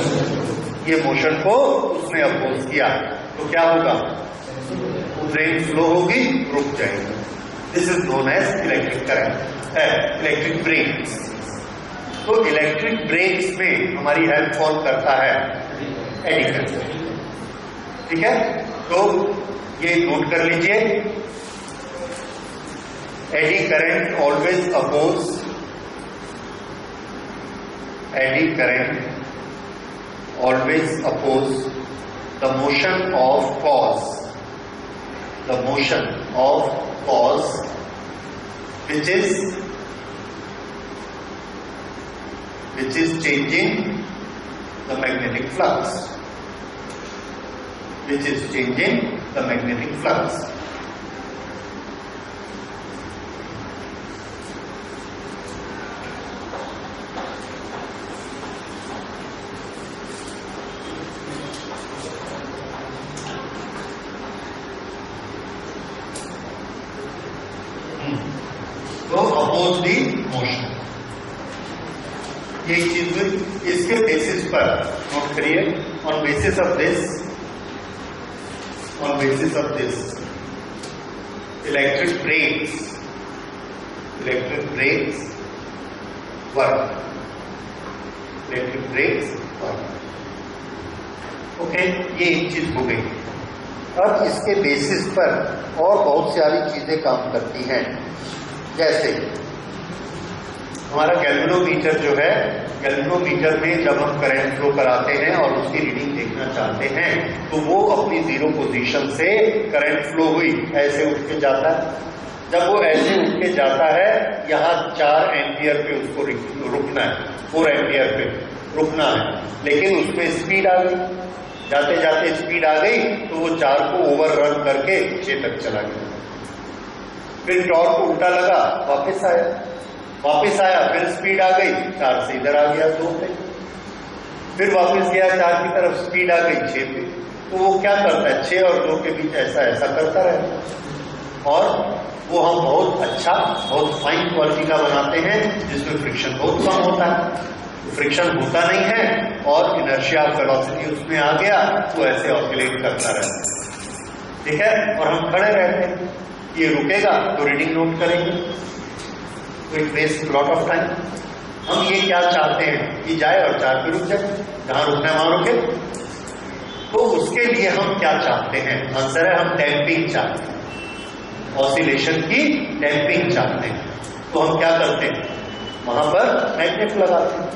ये मोशन को उसने अपोज किया तो क्या होगा? ब्रेक फ्लो होगी, रुक जाएगी। This is known as electric current, electric brakes. तो इलेक्ट्रिक ब्रेक्स में हमारी हेल्प कौन करता है? Eddy current. ठीक है, तो ये नोट कर लीजिए, eddy current always oppose, eddy current always oppose the motion of cause, the motion of cause which is changing the magnetic flux, which is changing the magnetic flux. तो oppose the motion, ये चीज हुई। इसके basis पर note करिए, on basis of this, on basis of this electric brakes work, electric brakes work. Okay, ये एक चीज हो गई। अब इसके बेसिस पर और बहुत सारी चीजें काम करती हैं, जैसे हमारा गैल्वेनोमीटर जो है, गैल्वेनोमीटर में जब हम करंट फ्लो कराते हैं और उसकी रीडिंग देखना चाहते हैं तो वो अपनी जीरो पोजीशन से करंट फ्लो हुई ऐसे उठ के जाता है। जब वो ऐसे उठ के जाता है, यहाँ 4 एम्पियर पे उसको रुकना है, 4 एम्पियर पे रुकना है, लेकिन उसमें स्पीड आ गई, जाते जाते स्पीड आ गई तो वो 4 को ओवर रन करके 6 तक चला गया। फिर टॉर्क उल्टा लगा, वापस आया, फिर स्पीड आ गई, 4 से इधर आ गया 2 पे, फिर वापस गया 4 की तरफ, स्पीड आ गई 6 पे। तो वो क्या करता है, 6 और 2 के बीच ऐसा करता रहता, और वो हम बहुत अच्छा, बहुत फाइन क्वालिटी का बनाते हैं जिसमें फ्रिक्शन बहुत कम होता है। फ्रिक्शन होता नहीं है और इनर्शिया वेलोसिटी उसमें आ गया तो ऐसे ऑसिलेट करता रहता है। ठीक है, और हम खड़े रहते हैं, ये रुकेगा तो रीडिंग नोट करेंगे, तो it waste lot of time. हम ये क्या चाहते हैं कि जाए और 4 पे रुक जाए, जहां रुकना है वहां रुके। तो उसके लिए हम क्या चाहते हैं? आंसर है हम डैम्पिंग चाहते हैं, ऑसिलेशन की डैम्पिंग चाहते हैं। तो हम क्या करते हैं, वहां पर मैग्नेट लगाते हैं,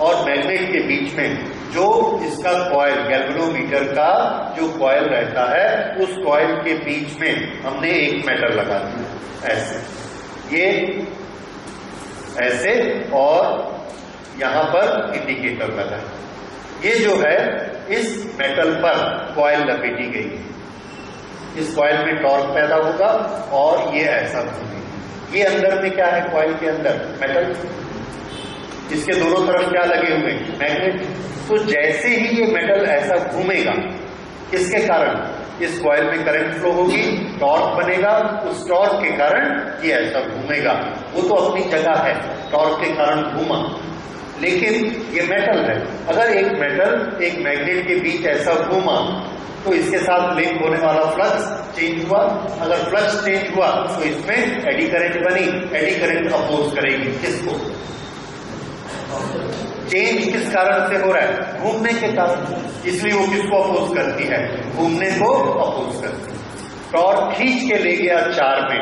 और मैग्नेट के बीच में जो इसका कॉइल, गैल्वेनोमीटर का जो कॉइल रहता है, उस कॉइल के बीच में हमने एक मेटल लगा दिया, ऐसे, ये ऐसे, और यहां पर इंडिकेटर लगा है। ये जो है इस मेटल पर कॉइल लपेटी गई है, इस कॉइल में टॉर्क पैदा होगा और ये ऐसा घूमेगा। ये अंदर में क्या है, कॉइल के अंदर मेटल, इसके दोनों तरफ क्या लगे हुए, मैग्नेट। तो जैसे ही ये मेटल ऐसा घूमेगा, किसके कारण, इस कॉइल में करंट फ्लो होगी, टॉर्क बनेगा, उस टॉर्क के कारण ये ऐसा घूमेगा। वो तो अपनी जगह है, टॉर्क के कारण घूमा, लेकिन ये मेटल है। अगर एक मेटल एक मैग्नेट के बीच ऐसा घूमा तो इसके साथ लिंक होने वाला फ्लक्स चेंज हुआ। अगर फ्लक्स चेंज हुआ तो इसमें एडी करंट बनी, एडी करंट अपोज करेगी किसको, चेंज किस कारण से हो रहा है, घूमने के कारण, इसलिए वो किसको अपोज करती है, घूमने को अपोज करती है। टॉर्क खींच के ले गया 4 में,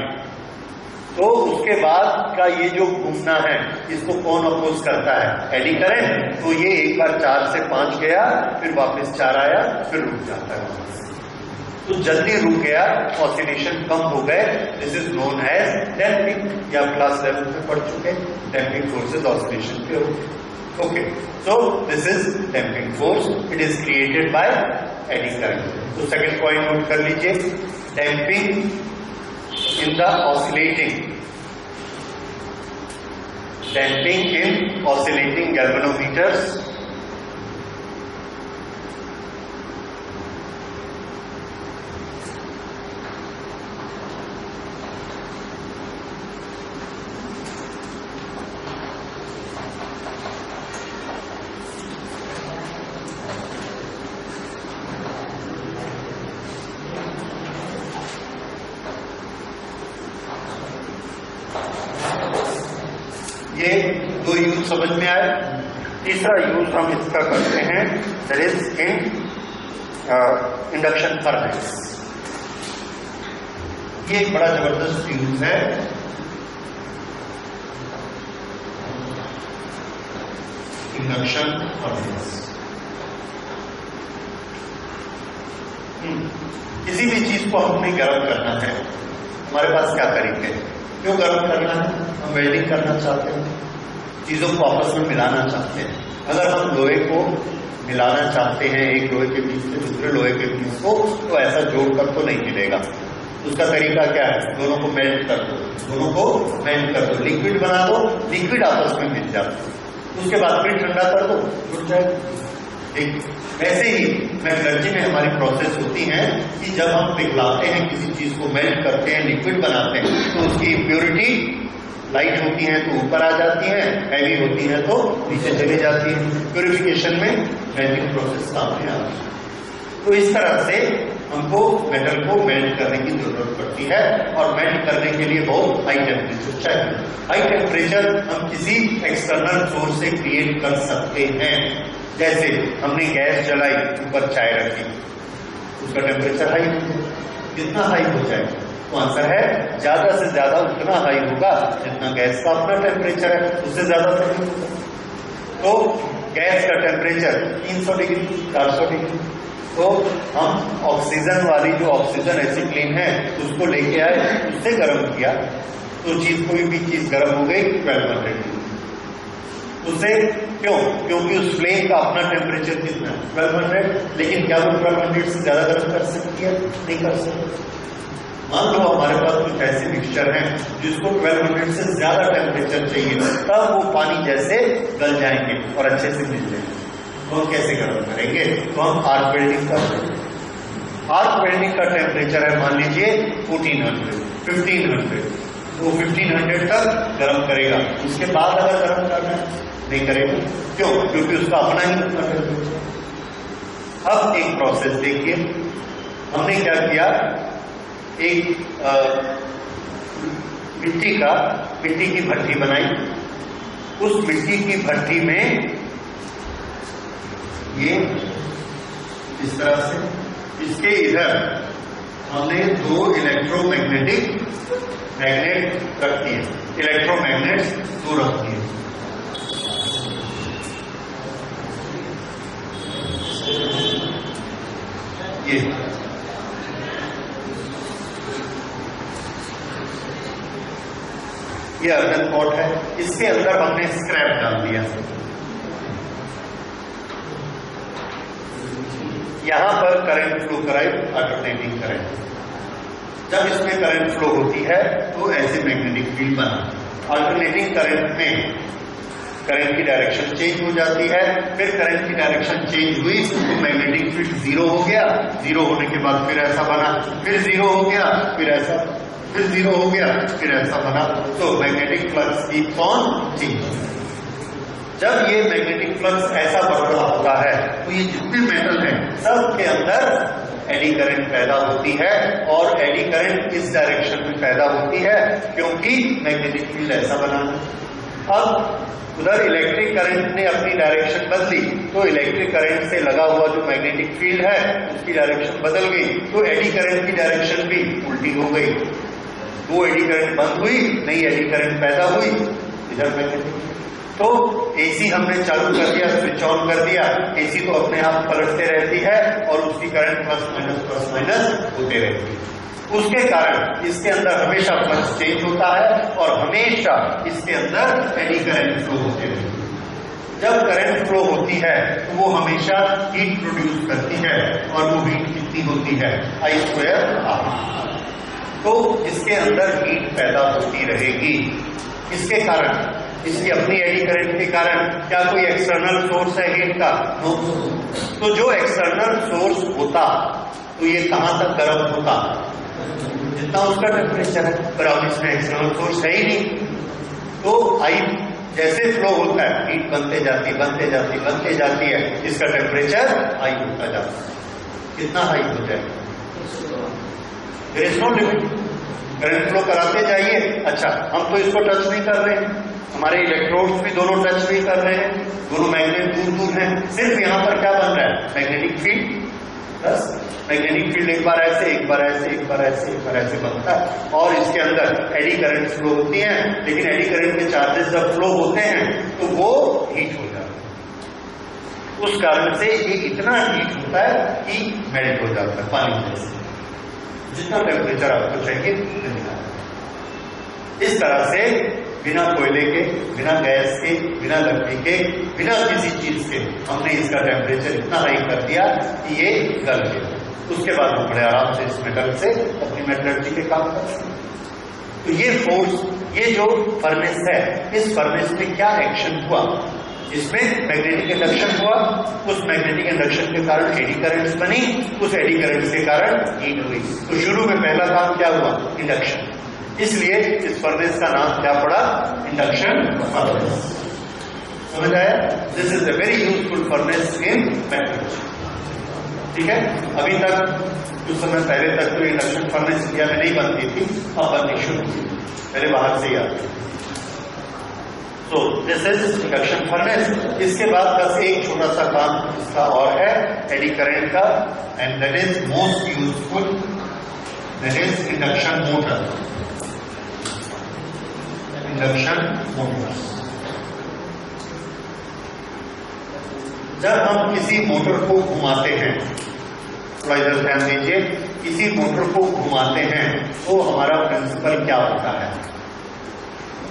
तो उसके बाद का ये जो घूमना है इसको कौन अपोज करता है, एडी करंट। तो ये एक बार 4 से 5 गया, फिर वापस 4 आया, फिर रुक जाता है। तो जल्दी रुक गया, ऑसिलेशन कम हो गए, this is known as damping. या क्लास 11 में पढ़ चुके, डैम्पिंग फोर्सेज ऑसिलेशन के होते। Okay, so this is damping force, it is created by eddy current. तो सेकंड पॉइंट नोट कर लीजिए, damping in the damping in oscillating galvanometers. Use समझ में आया। तीसरा यूज हम इसका करते हैं that is in induction furnace. ये एक बड़ा जबरदस्त यूज है। इंडक्शन फर्नेस, किसी भी चीज को हमने गर्म करना है, हमारे पास क्या तरीके हैं? क्यों गर्म करना है? हम वेल्डिंग करना चाहते हैं, चीजों को आपस में मिलाना चाहते हैं। अगर हम लोहे को मिलाना चाहते हैं एक लोहे के बीच से दूसरे लोहे के बीच को, तो ऐसा जोड़कर तो नहीं मिलेगा। उसका तरीका क्या है? दोनों को मेल्ट कर दो, दोनों को मेल्ट कर दो, लिक्विड बना दो, लिक्विड आपस में मिल जाता है, उसके बाद फिर ठंडा कर दो, जुड़ जाएगा। ठीक वैसे ही मेटलर्जी में हमारी प्रोसेस होती है कि जब हम पिघलाते हैं किसी चीज को, मेल्ट करते हैं, लिक्विड बनाते हैं, तो उसकी इम्प्योरिटी लाइट होती है तो ऊपर आ जाती है, हैवी होती है तो नीचे चली जाती है। प्योरिफिकेशन में मेल्टिंग प्रोसेस सामने आती है। तो इस तरह से हमको मेटल को मेल्ट करने की जरूरत पड़ती है, और मेल्ट करने के लिए बहुत हाई टेम्परेचर चाहिए। हाई टेम्परेचर हम किसी एक्सटर्नल सोर्स से क्रिएट कर सकते हैं। जैसे हमने गैस जलाई, ऊपर चाय रखी, उसका टेम्परेचर हाई हो जाए। कितना हाई हो जाए? तो आंसर है ज्यादा से ज्यादा उतना हाई होगा जितना गैस का अपना टेम्परेचर है, उससे ज्यादा तो नहीं होगा। तो गैस का टेम्परेचर 300 डिग्री, 400 डिग्री, तो हम ऑक्सीजन वाली जो ऑक्सीजन एसिक्लीन है उसको लेके आए, उससे गर्म किया, तो चीज कोई भी चीज गर्म हो गई 1200 डिग्री। उससे क्यों? क्योंकि उस फ्लेम का अपना टेम्परेचर कितना है? 1200। लेकिन क्या वो 1200 से ज्यादा गर्म कर सकती है? नहीं कर सकती। मान लो हमारे पास कुछ ऐसे मिक्सचर हैं जिसको 1200 से ज्यादा टेम्परेचर चाहिए, तब वो पानी जैसे गल जाएंगे और अच्छे से मिल जाएंगे। तो हम कैसे गर्म करेंगे? तो हम आर्क वेल्डिंग करते हैं। आर्क वेल्डिंग का टेम्परेचर है मान लीजिए 1400, 1500, तो 1500 तक गर्म करेगा। उसके बाद अगर गर्म करना है नहीं करेगा। क्यों? क्योंकि उसका अपना ही टेम्परेचर। अब एक प्रोसेस देखिए, हमने क्या किया, एक मिट्टी की भट्टी बनाई। उस मिट्टी की भट्टी में ये इस तरह से, इसके इधर हमने 2 इलेक्ट्रोमैग्नेट रख दिए, इलेक्ट्रोमैग्नेट 2 रख दिए। ये अर्गन पॉट है, इसके अंदर हमने स्क्रैप डाल दिया। यहां पर करंट फ्लो कराई, अल्टरनेटिंग करंट। जब इसमें करंट फ्लो होती है तो ऐसे मैग्नेटिक फील्ड बना। अल्टरनेटिंग करंट में करंट की डायरेक्शन चेंज हो जाती है। फिर करंट की डायरेक्शन चेंज हुई तो मैग्नेटिक फील्ड 0 हो गया। 0 होने के बाद फिर ऐसा बना, फिर 0 हो गया, फिर ऐसा, फिर 0 हो गया, फिर ऐसा बना। तो magnetic flux keeps on changing. जब ये मैग्नेटिक फ्लक्स ऐसा बढ़ रहा होता है तो ये जितने मेटल हैं सब के अंदर एडी करंट पैदा होती है, और एडी करंट इस डायरेक्शन में पैदा होती है क्योंकि मैग्नेटिक फील्ड ऐसा बना है। अब उधर इलेक्ट्रिक करंट ने अपनी डायरेक्शन बदली, तो इलेक्ट्रिक करंट से लगा हुआ जो मैग्नेटिक फील्ड है उसकी डायरेक्शन बदल गई, तो एडी करंट की डायरेक्शन भी उल्टी हो गई। वो एडी करंट बंद हुई, नई एडी करंट पैदा हुई इधर मैग्नेटिक। तो एसी हमने चालू कर दिया, स्विच ऑन कर दिया, एसी तो अपने आप पलटते रहती है और उसकी करंट प्लस माइनस होते रहती है। उसके कारण इसके अंदर हमेशा फ्लक्स चेंज होता है और हमेशा इसके अंदर एडी करंट फ्लो होते रहते हैं। जब करंट फ्लो होती है तो वो हमेशा हीट प्रोड्यूस करती है, और वो हीट कितनी होती है? I²R। तो इसके अंदर हीट पैदा होती रहेगी। इसके कारण, इसकी अपनी एडी करंट के कारण, क्या कोई एक्सटर्नल सोर्स है हीट का? नो। तो जो एक्सटर्नल सोर्स होता तो ये कहां तक गर्म होता? जितना उसका टेम्परेचर है। पर अब इसमें एक्सटर्नल सोर्स है ही नहीं, तो आई जैसे फ्लो होता है हीट बनते जाती है, इसका टेम्परेचर हाई होता जाता है। कितना हाई हो जाए? There is no limit. Current flow कराते जाइए। अच्छा, हम तो इसको टच नहीं कर रहे, हमारे इलेक्ट्रोड्स भी दोनों टच नहीं कर रहे हैं, दोनों मैग्नेट दूर दूर हैं, सिर्फ यहां पर क्या बन रहा है, मैग्नेटिक फील्ड। बस मैग्नेटिक फील्ड एक बार ऐसे, एक बार ऐसे, एक बार ऐसे, एक बार ऐसे बनता है और इसके अंदर एडी करंट फ्लो होती है, लेकिन एडी करंट के चार्जेस जब फ्लो होते हैं तो वो हीट हो जाता है। उस कारण से ये इतना हीट होता है कि मेल्ट हो जाता है पानी जैसे, जितना टेम्परेचर आपको चाहिए मिलता है। इस तरह से बिना कोयले के, बिना गैस के, बिना लकड़ी के, बिना किसी चीज के हमने इसका टेम्परेचर इतना हाई कर दिया कि ये गल गया। उसके बाद हम बड़े आराम से इस मेटल से अपनी मेटलर्जी के काम कर सकते हैं। तो ये फोर्स, ये जो फर्नेस है, इस फर्नेस में क्या एक्शन हुआ, इसमें मैग्नेटिक इंडक्शन हुआ, उस मैग्नेटिक इंडक्शन के कारण एडी करंट्स बनी, उस एडी करंट्स के कारण हीट हुई। तो शुरू में पहला काम क्या हुआ, इंडक्शन, इसलिए इस फर्नेस का नाम क्या पड़ा, इंडक्शन फर्नेस। समझ आया? This is a very useful furnace in metallurgy. ठीक है, अभी तक कुछ समय पहले तक तो इंडक्शन फर्नेस इंडिया में नहीं बनती थी, अब बननी शुरू हुई, पहले बाहर से ही आती। तो दिस इज इंडक्शन फर्नेस। इसके बाद बस एक छोटा सा काम इसका और है एडी करंट का, and that is most useful, that is induction motor. Induction motor, जब हम किसी मोटर को घुमाते हैं, थोड़ा इधर ध्यान दीजिए, किसी मोटर को घुमाते हैं तो हमारा प्रिंसिपल क्या होता है,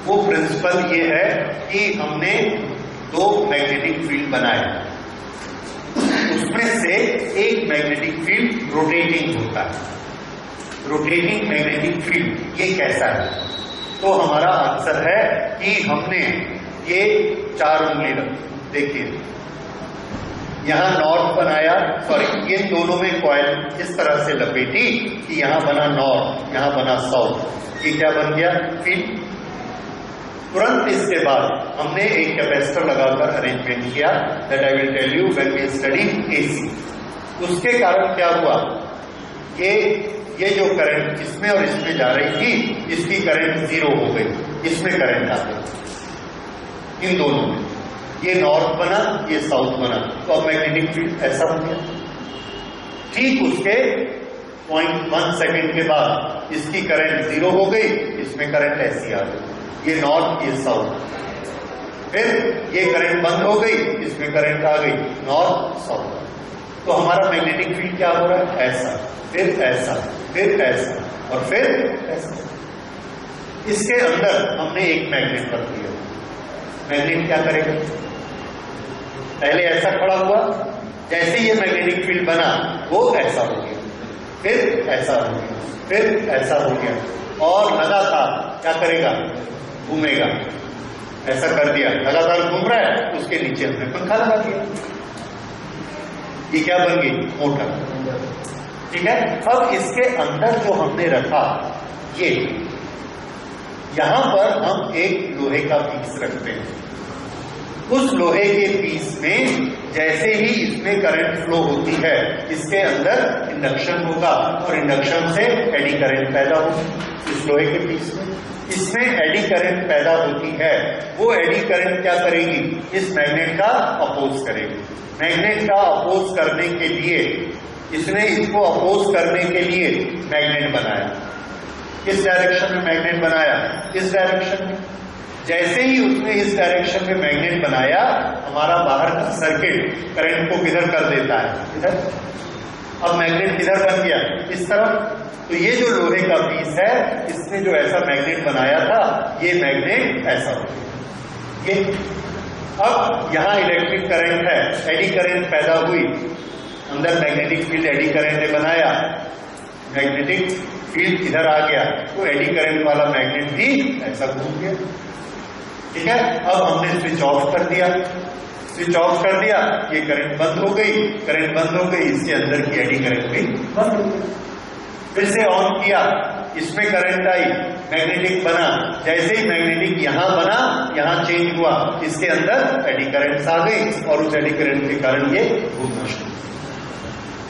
वो प्रिंसिपल ये है कि हमने दो मैग्नेटिक फील्ड बनाए, उसमें से एक मैग्नेटिक फील्ड रोटेटिंग होता है। रोटेटिंग मैग्नेटिक फील्ड ये कैसा है, तो हमारा आंसर है कि हमने ये 4 उंगली देखिए, यहां नॉर्थ बनाया, सॉरी ये दोनों में कॉइल इस तरह से लपेटी कि यहां बना नॉर्थ, यहां बना साउथ, ये क्या बन गया, फील्ड। तुरंत इसके बाद हमने एक कैपेसिटर लगाकर अरेंजमेंट किया, that I will tell you when we study AC. उसके कारण क्या हुआ, ये जो करंट इसमें और इसमें जा रही थी, इसकी करंट 0 हो गई, इसमें करंट आ गई, इन दोनों में, ये नॉर्थ बना, ये साउथ बना, तो अब मैग्नेटिक फील्ड ऐसा हो गया। ठीक उसके 0.1 सेकेंड के बाद इसकी करंट 0 हो गई, इसमें करंट ऐसी आ गई, ये नॉर्थ, ये साउथ। फिर ये करंट बंद हो गई, इसमें करंट आ गई, नॉर्थ साउथ। तो हमारा मैग्नेटिक फील्ड क्या हो रहा है, ऐसा, फिर ऐसा, फिर ऐसा और फिर ऐसा। इसके अंदर हमने एक मैग्नेट रख दिया। मैग्नेट क्या करेगा, पहले ऐसा खड़ा हुआ, जैसे ये मैग्नेटिक फील्ड बना वो ऐसा हो गया, फिर ऐसा हो गया, फिर ऐसा हो गया, और लगातार क्या करेगा, घूमेगा। ऐसा कर दिया, लगातार घूम रहा है, उसके नीचे हमने पंखा लगा दिया, ये क्या बन गई, मोटर। ठीक है, अब इसके अंदर जो हमने रखा, ये यहां पर हम एक लोहे का पीस रखते हैं। उस लोहे के पीस में जैसे ही इसमें करंट फ्लो होती है, इसके अंदर इंडक्शन होगा और इंडक्शन से एडी करंट पैदा होगी। इस लोहे के पीस में, इसमें एडी करंट पैदा होती है, वो एडी करंट क्या करेगी, इस मैग्नेट का अपोज करेगी। मैग्नेट का अपोज करने के लिए, इसने इसको अपोज करने के लिए मैग्नेट बनाया। किस डायरेक्शन में मैग्नेट बनाया, इस डायरेक्शन में। जैसे ही उसने इस डायरेक्शन में मैग्नेट बनाया, हमारा बाहर का सर्किट करंट को किधर कर देता है, इधर। अब मैग्नेट किधर बन गया, इस तरफ। तो ये जो लोहे का पीस है, इसने जो ऐसा मैग्नेट बनाया था, ये मैग्नेट ऐसा हो गया। ये अब यहां इलेक्ट्रिक करंट है, एडी करंट पैदा हुई, अंदर मैग्नेटिक फील्ड एडी करंट ने बनाया, मैग्नेटिक फील्ड इधर आ गया, तो एडी करंट वाला मैग्नेट भी ऐसा घूम गया। ठीक है, अब हमने स्विच ऑफ कर दिया, स्विच ऑफ कर दिया, ये करंट बंद हो गई, करंट बंद हो गई, इसके अंदर की एडी करंट भी बंद हो गई। फिर से ऑन किया, इसमें करंट आई, मैग्नेटिक बना, जैसे ही मैग्नेटिक यहां बना, यहां चेंज हुआ, इसके अंदर एडी करंट आ गई और उस एडी करंट के कारण ये घूमना शुरू।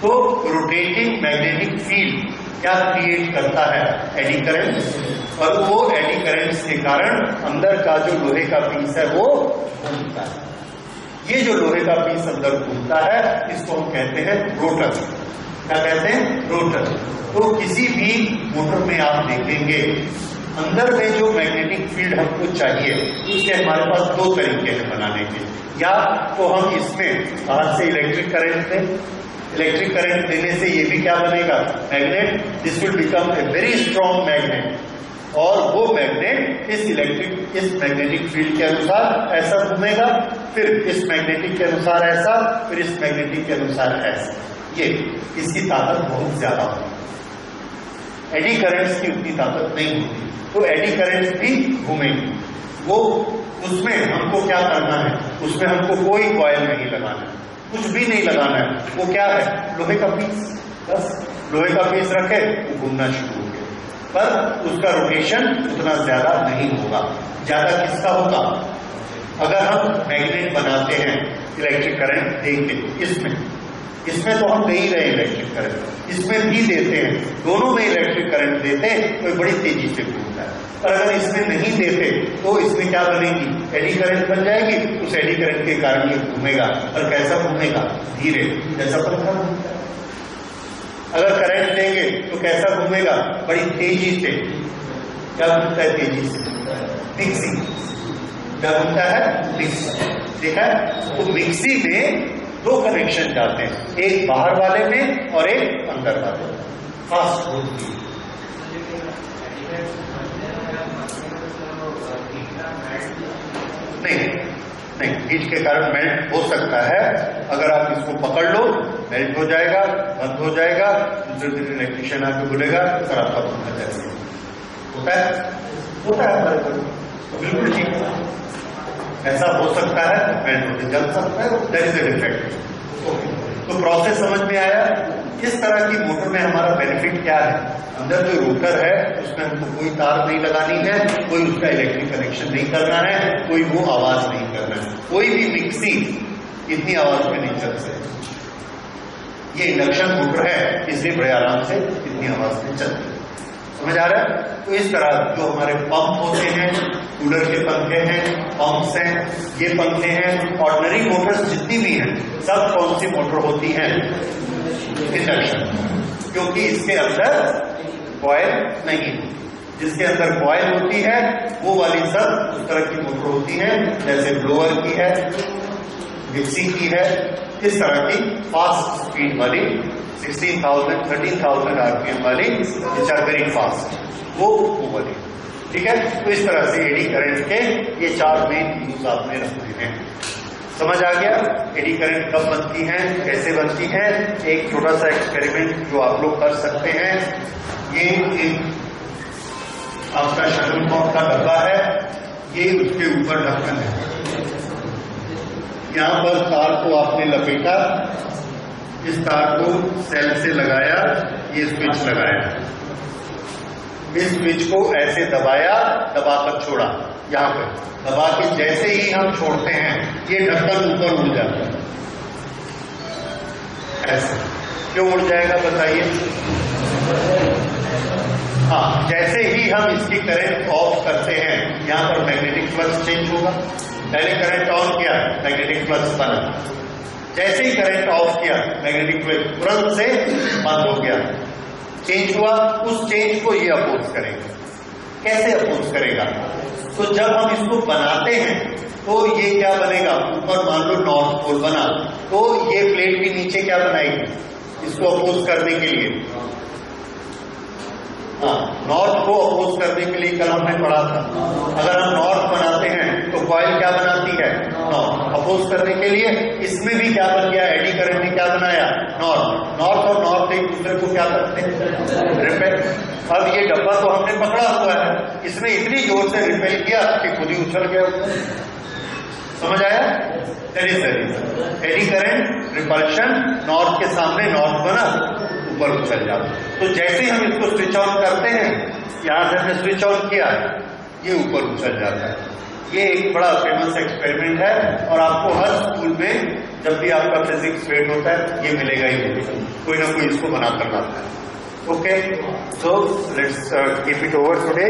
तो रोटेटिंग मैग्नेटिक फील्ड क्या क्रिएट करता है? Eddy current. और वो एडी करंट्स के कारण अंदर का जो लोहे का पीस है वो घूमता है। ये जो लोहे का पीस अंदर घूमता है इसको हम कहते हैं रोटर। क्या कहते हैं? रोटर। तो किसी भी मोटर में आप देखेंगे अंदर में जो मैग्नेटिक फील्ड हमको चाहिए उसके हमारे पास दो तरीके हैं बनाने के। या तो हम इसमें बाहर से इलेक्ट्रिक करंट दें, इलेक्ट्रिक करंट देने से ये भी क्या बनेगा? Magnet. This will become a very strong magnet, और वो मैग्नेट इस मैग्नेटिक फील्ड के अनुसार ऐसा घूमेगा, फिर इस मैग्नेटिक के अनुसार ऐसा, फिर इस मैग्नेटिक के अनुसार ऐसा। ये इसकी ताकत बहुत ज्यादा होती है। एडी करंट्स की उतनी ताकत नहीं होती, तो एडी करंट्स भी घूमेंगे। वो उसमें हमको क्या करना है? उसमें हमको कोई कॉइल नहीं लगाना है, कुछ भी नहीं लगाना है। वो क्या है? लोहे का पीस। बस लोहे का पीस रखे वो घूमना शुरू हो गया, पर उसका रोटेशन उतना ज्यादा नहीं होगा। ज्यादा किसका होगा? अगर हम मैग्नेट बनाते हैं इलेक्ट्रिक करंट देंगे इसमें तो हम दे ही रहे इलेक्ट्रिक करंट, इसमें भी देते हैं, दोनों में इलेक्ट्रिक करंट देते हैं तो बड़ी तेजी से घूमता है। पर अगर इसमें नहीं देते तो इसमें क्या बनेगी? एडी करंट बन जाएगी। उस एडी करंट के कारण ये घूमेगा, और कैसा घूमेगा? धीरे, जैसा पंखा घूमता है। अगर करंट देंगे तो कैसा घूमेगा? बड़ी तेजी से। क्या घूमता है? तेजी से। मिक्सी। क्या घूमता है? मिक्सी। ठीक है? तो मिक्सी में दो कनेक्शन जाते हैं, एक बाहर वाले में और एक अंदर वाले में। फास्ट घूमती है। नहीं, हीट के कारण मेल्ट हो सकता है। अगर आप इसको पकड़ लो मेल्ट हो जाएगा, बंद हो जाएगा, दूसरे दिन इलेक्ट्रिशियन आके बोलेगा सर आपका पंखा जल गया। होता है हमारे घर, तो बिल्कुल ठीक है। ऐसा हो सकता है, मेल्ट होकर जल सकता है, दैट इज ए डिफेक्ट। तो प्रोसेस समझ में आया? इस तरह की मोटर में हमारा बेनिफिट क्या है? अंदर जो रोटर है उसमें हमको कोई तार नहीं लगानी है, कोई उसका इलेक्ट्रिक कनेक्शन नहीं करना है, कोई वो आवाज नहीं करना है। कोई भी मिक्सी इतनी आवाज में नहीं चल सकती। ये इंडक्शन मोटर है, इसलिए बड़े आराम से इतनी आवाज में चलती है। समझ आ रहा है? तो इस तरह जो हमारे पंप होते हैं, कूलर के पंखे हैं, पंप्स हैं, ये पंखे हैं, ऑर्डिनरी मोटर्स जितनी भी हैं, सब कौन सी मोटर होती हैं? इंडक्शन। क्योंकि इसके अंदर कॉइल नहीं, जिसके अंदर कॉइल होती है वो वाली सब उस तरह की मोटर होती है, जैसे ब्लोअर की है, मिक्सी की है, इस तरह की फास्ट स्पीड वाली 16,000 13,000 आरपीएम वाली, विच आर वेरी फास्ट, वो वाली। ठीक है? तो इस तरह से एडी करंट के ये चार मेन यूज आपने रखने हैं। समझ आ गया? एडी करंट कब बनती है, कैसे बनती है? एक छोटा सा एक्सपेरिमेंट जो आप लोग कर सकते हैं। ये एक आपका शटल कॉक का डब्बा है, ये उसके ऊपर ढक्कन है। यहां पर तार को आपने लपेटा, इस तार को सेल से लगाया, ये स्विच लगाया, इस स्विच को ऐसे दबाया, दबाकर छोड़ा, यहां पर दबा के जैसे ही हम छोड़ते हैं ये ढक्कन ऊपर उड़ जाता है। ऐसे क्यों उड़ जाएगा बताइए? हाँ, जैसे ही हम इसकी करंट ऑफ करते हैं यहां पर मैग्नेटिक फ्लक्स चेंज होगा। पहले करंट ऑन किया, मैग्नेटिक फ्लक्स बना, जैसे ही करंट ऑफ किया मैग्नेटिक फ्लक्स तुरंत से बंद हो गया, चेंज हुआ। उस चेंज को ये अपोज करेगा। कैसे अपोज करेगा? तो जब हम इसको बनाते हैं तो ये क्या बनेगा? ऊपर मान लो नॉर्थ पोल बना, तो ये प्लेट भी नीचे क्या बनाएगी? इसको अपोज करने के लिए, हाँ, नॉर्थ को अपोज करने के लिए कल हमने पढ़ा था। अगर हम नॉर्थ बनाते हैं तो कॉइल क्या बनाती है? नॉर्थ। अपोज करने के लिए इसमें भी क्या बन गया? एडी करंट ने क्या बनाया? नॉर्थ। नॉर्थ और नॉर्थ एक दूसरे को क्या करते हैं? रिपेल। अब ये डब्बा तो हमने पकड़ा हुआ है, इसने इतनी जोर से रिपेल किया कि खुद ही उछल गया। समझ आया? एडी करंट रिपल्शन, नॉर्थ के सामने नॉर्थ बना, ऊपर उछल जाता। तो जैसे ही हम इसको स्विच ऑन करते हैं, यहां से हमने स्विच ऑन किया, ये ऊपर उछल जाता है। ये एक बड़ा फेमस एक्सपेरिमेंट है और आपको हर स्कूल में जब भी आपका फिजिक्स फेट होता है ये मिलेगा ही मिलेगा, कोई ना कोई इसको बना कर लाता है। Okay, so let's keep it over today.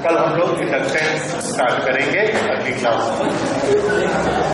कल हम लोग इंडक्टेंस स्टार्ट करेंगे अगली क्लास में।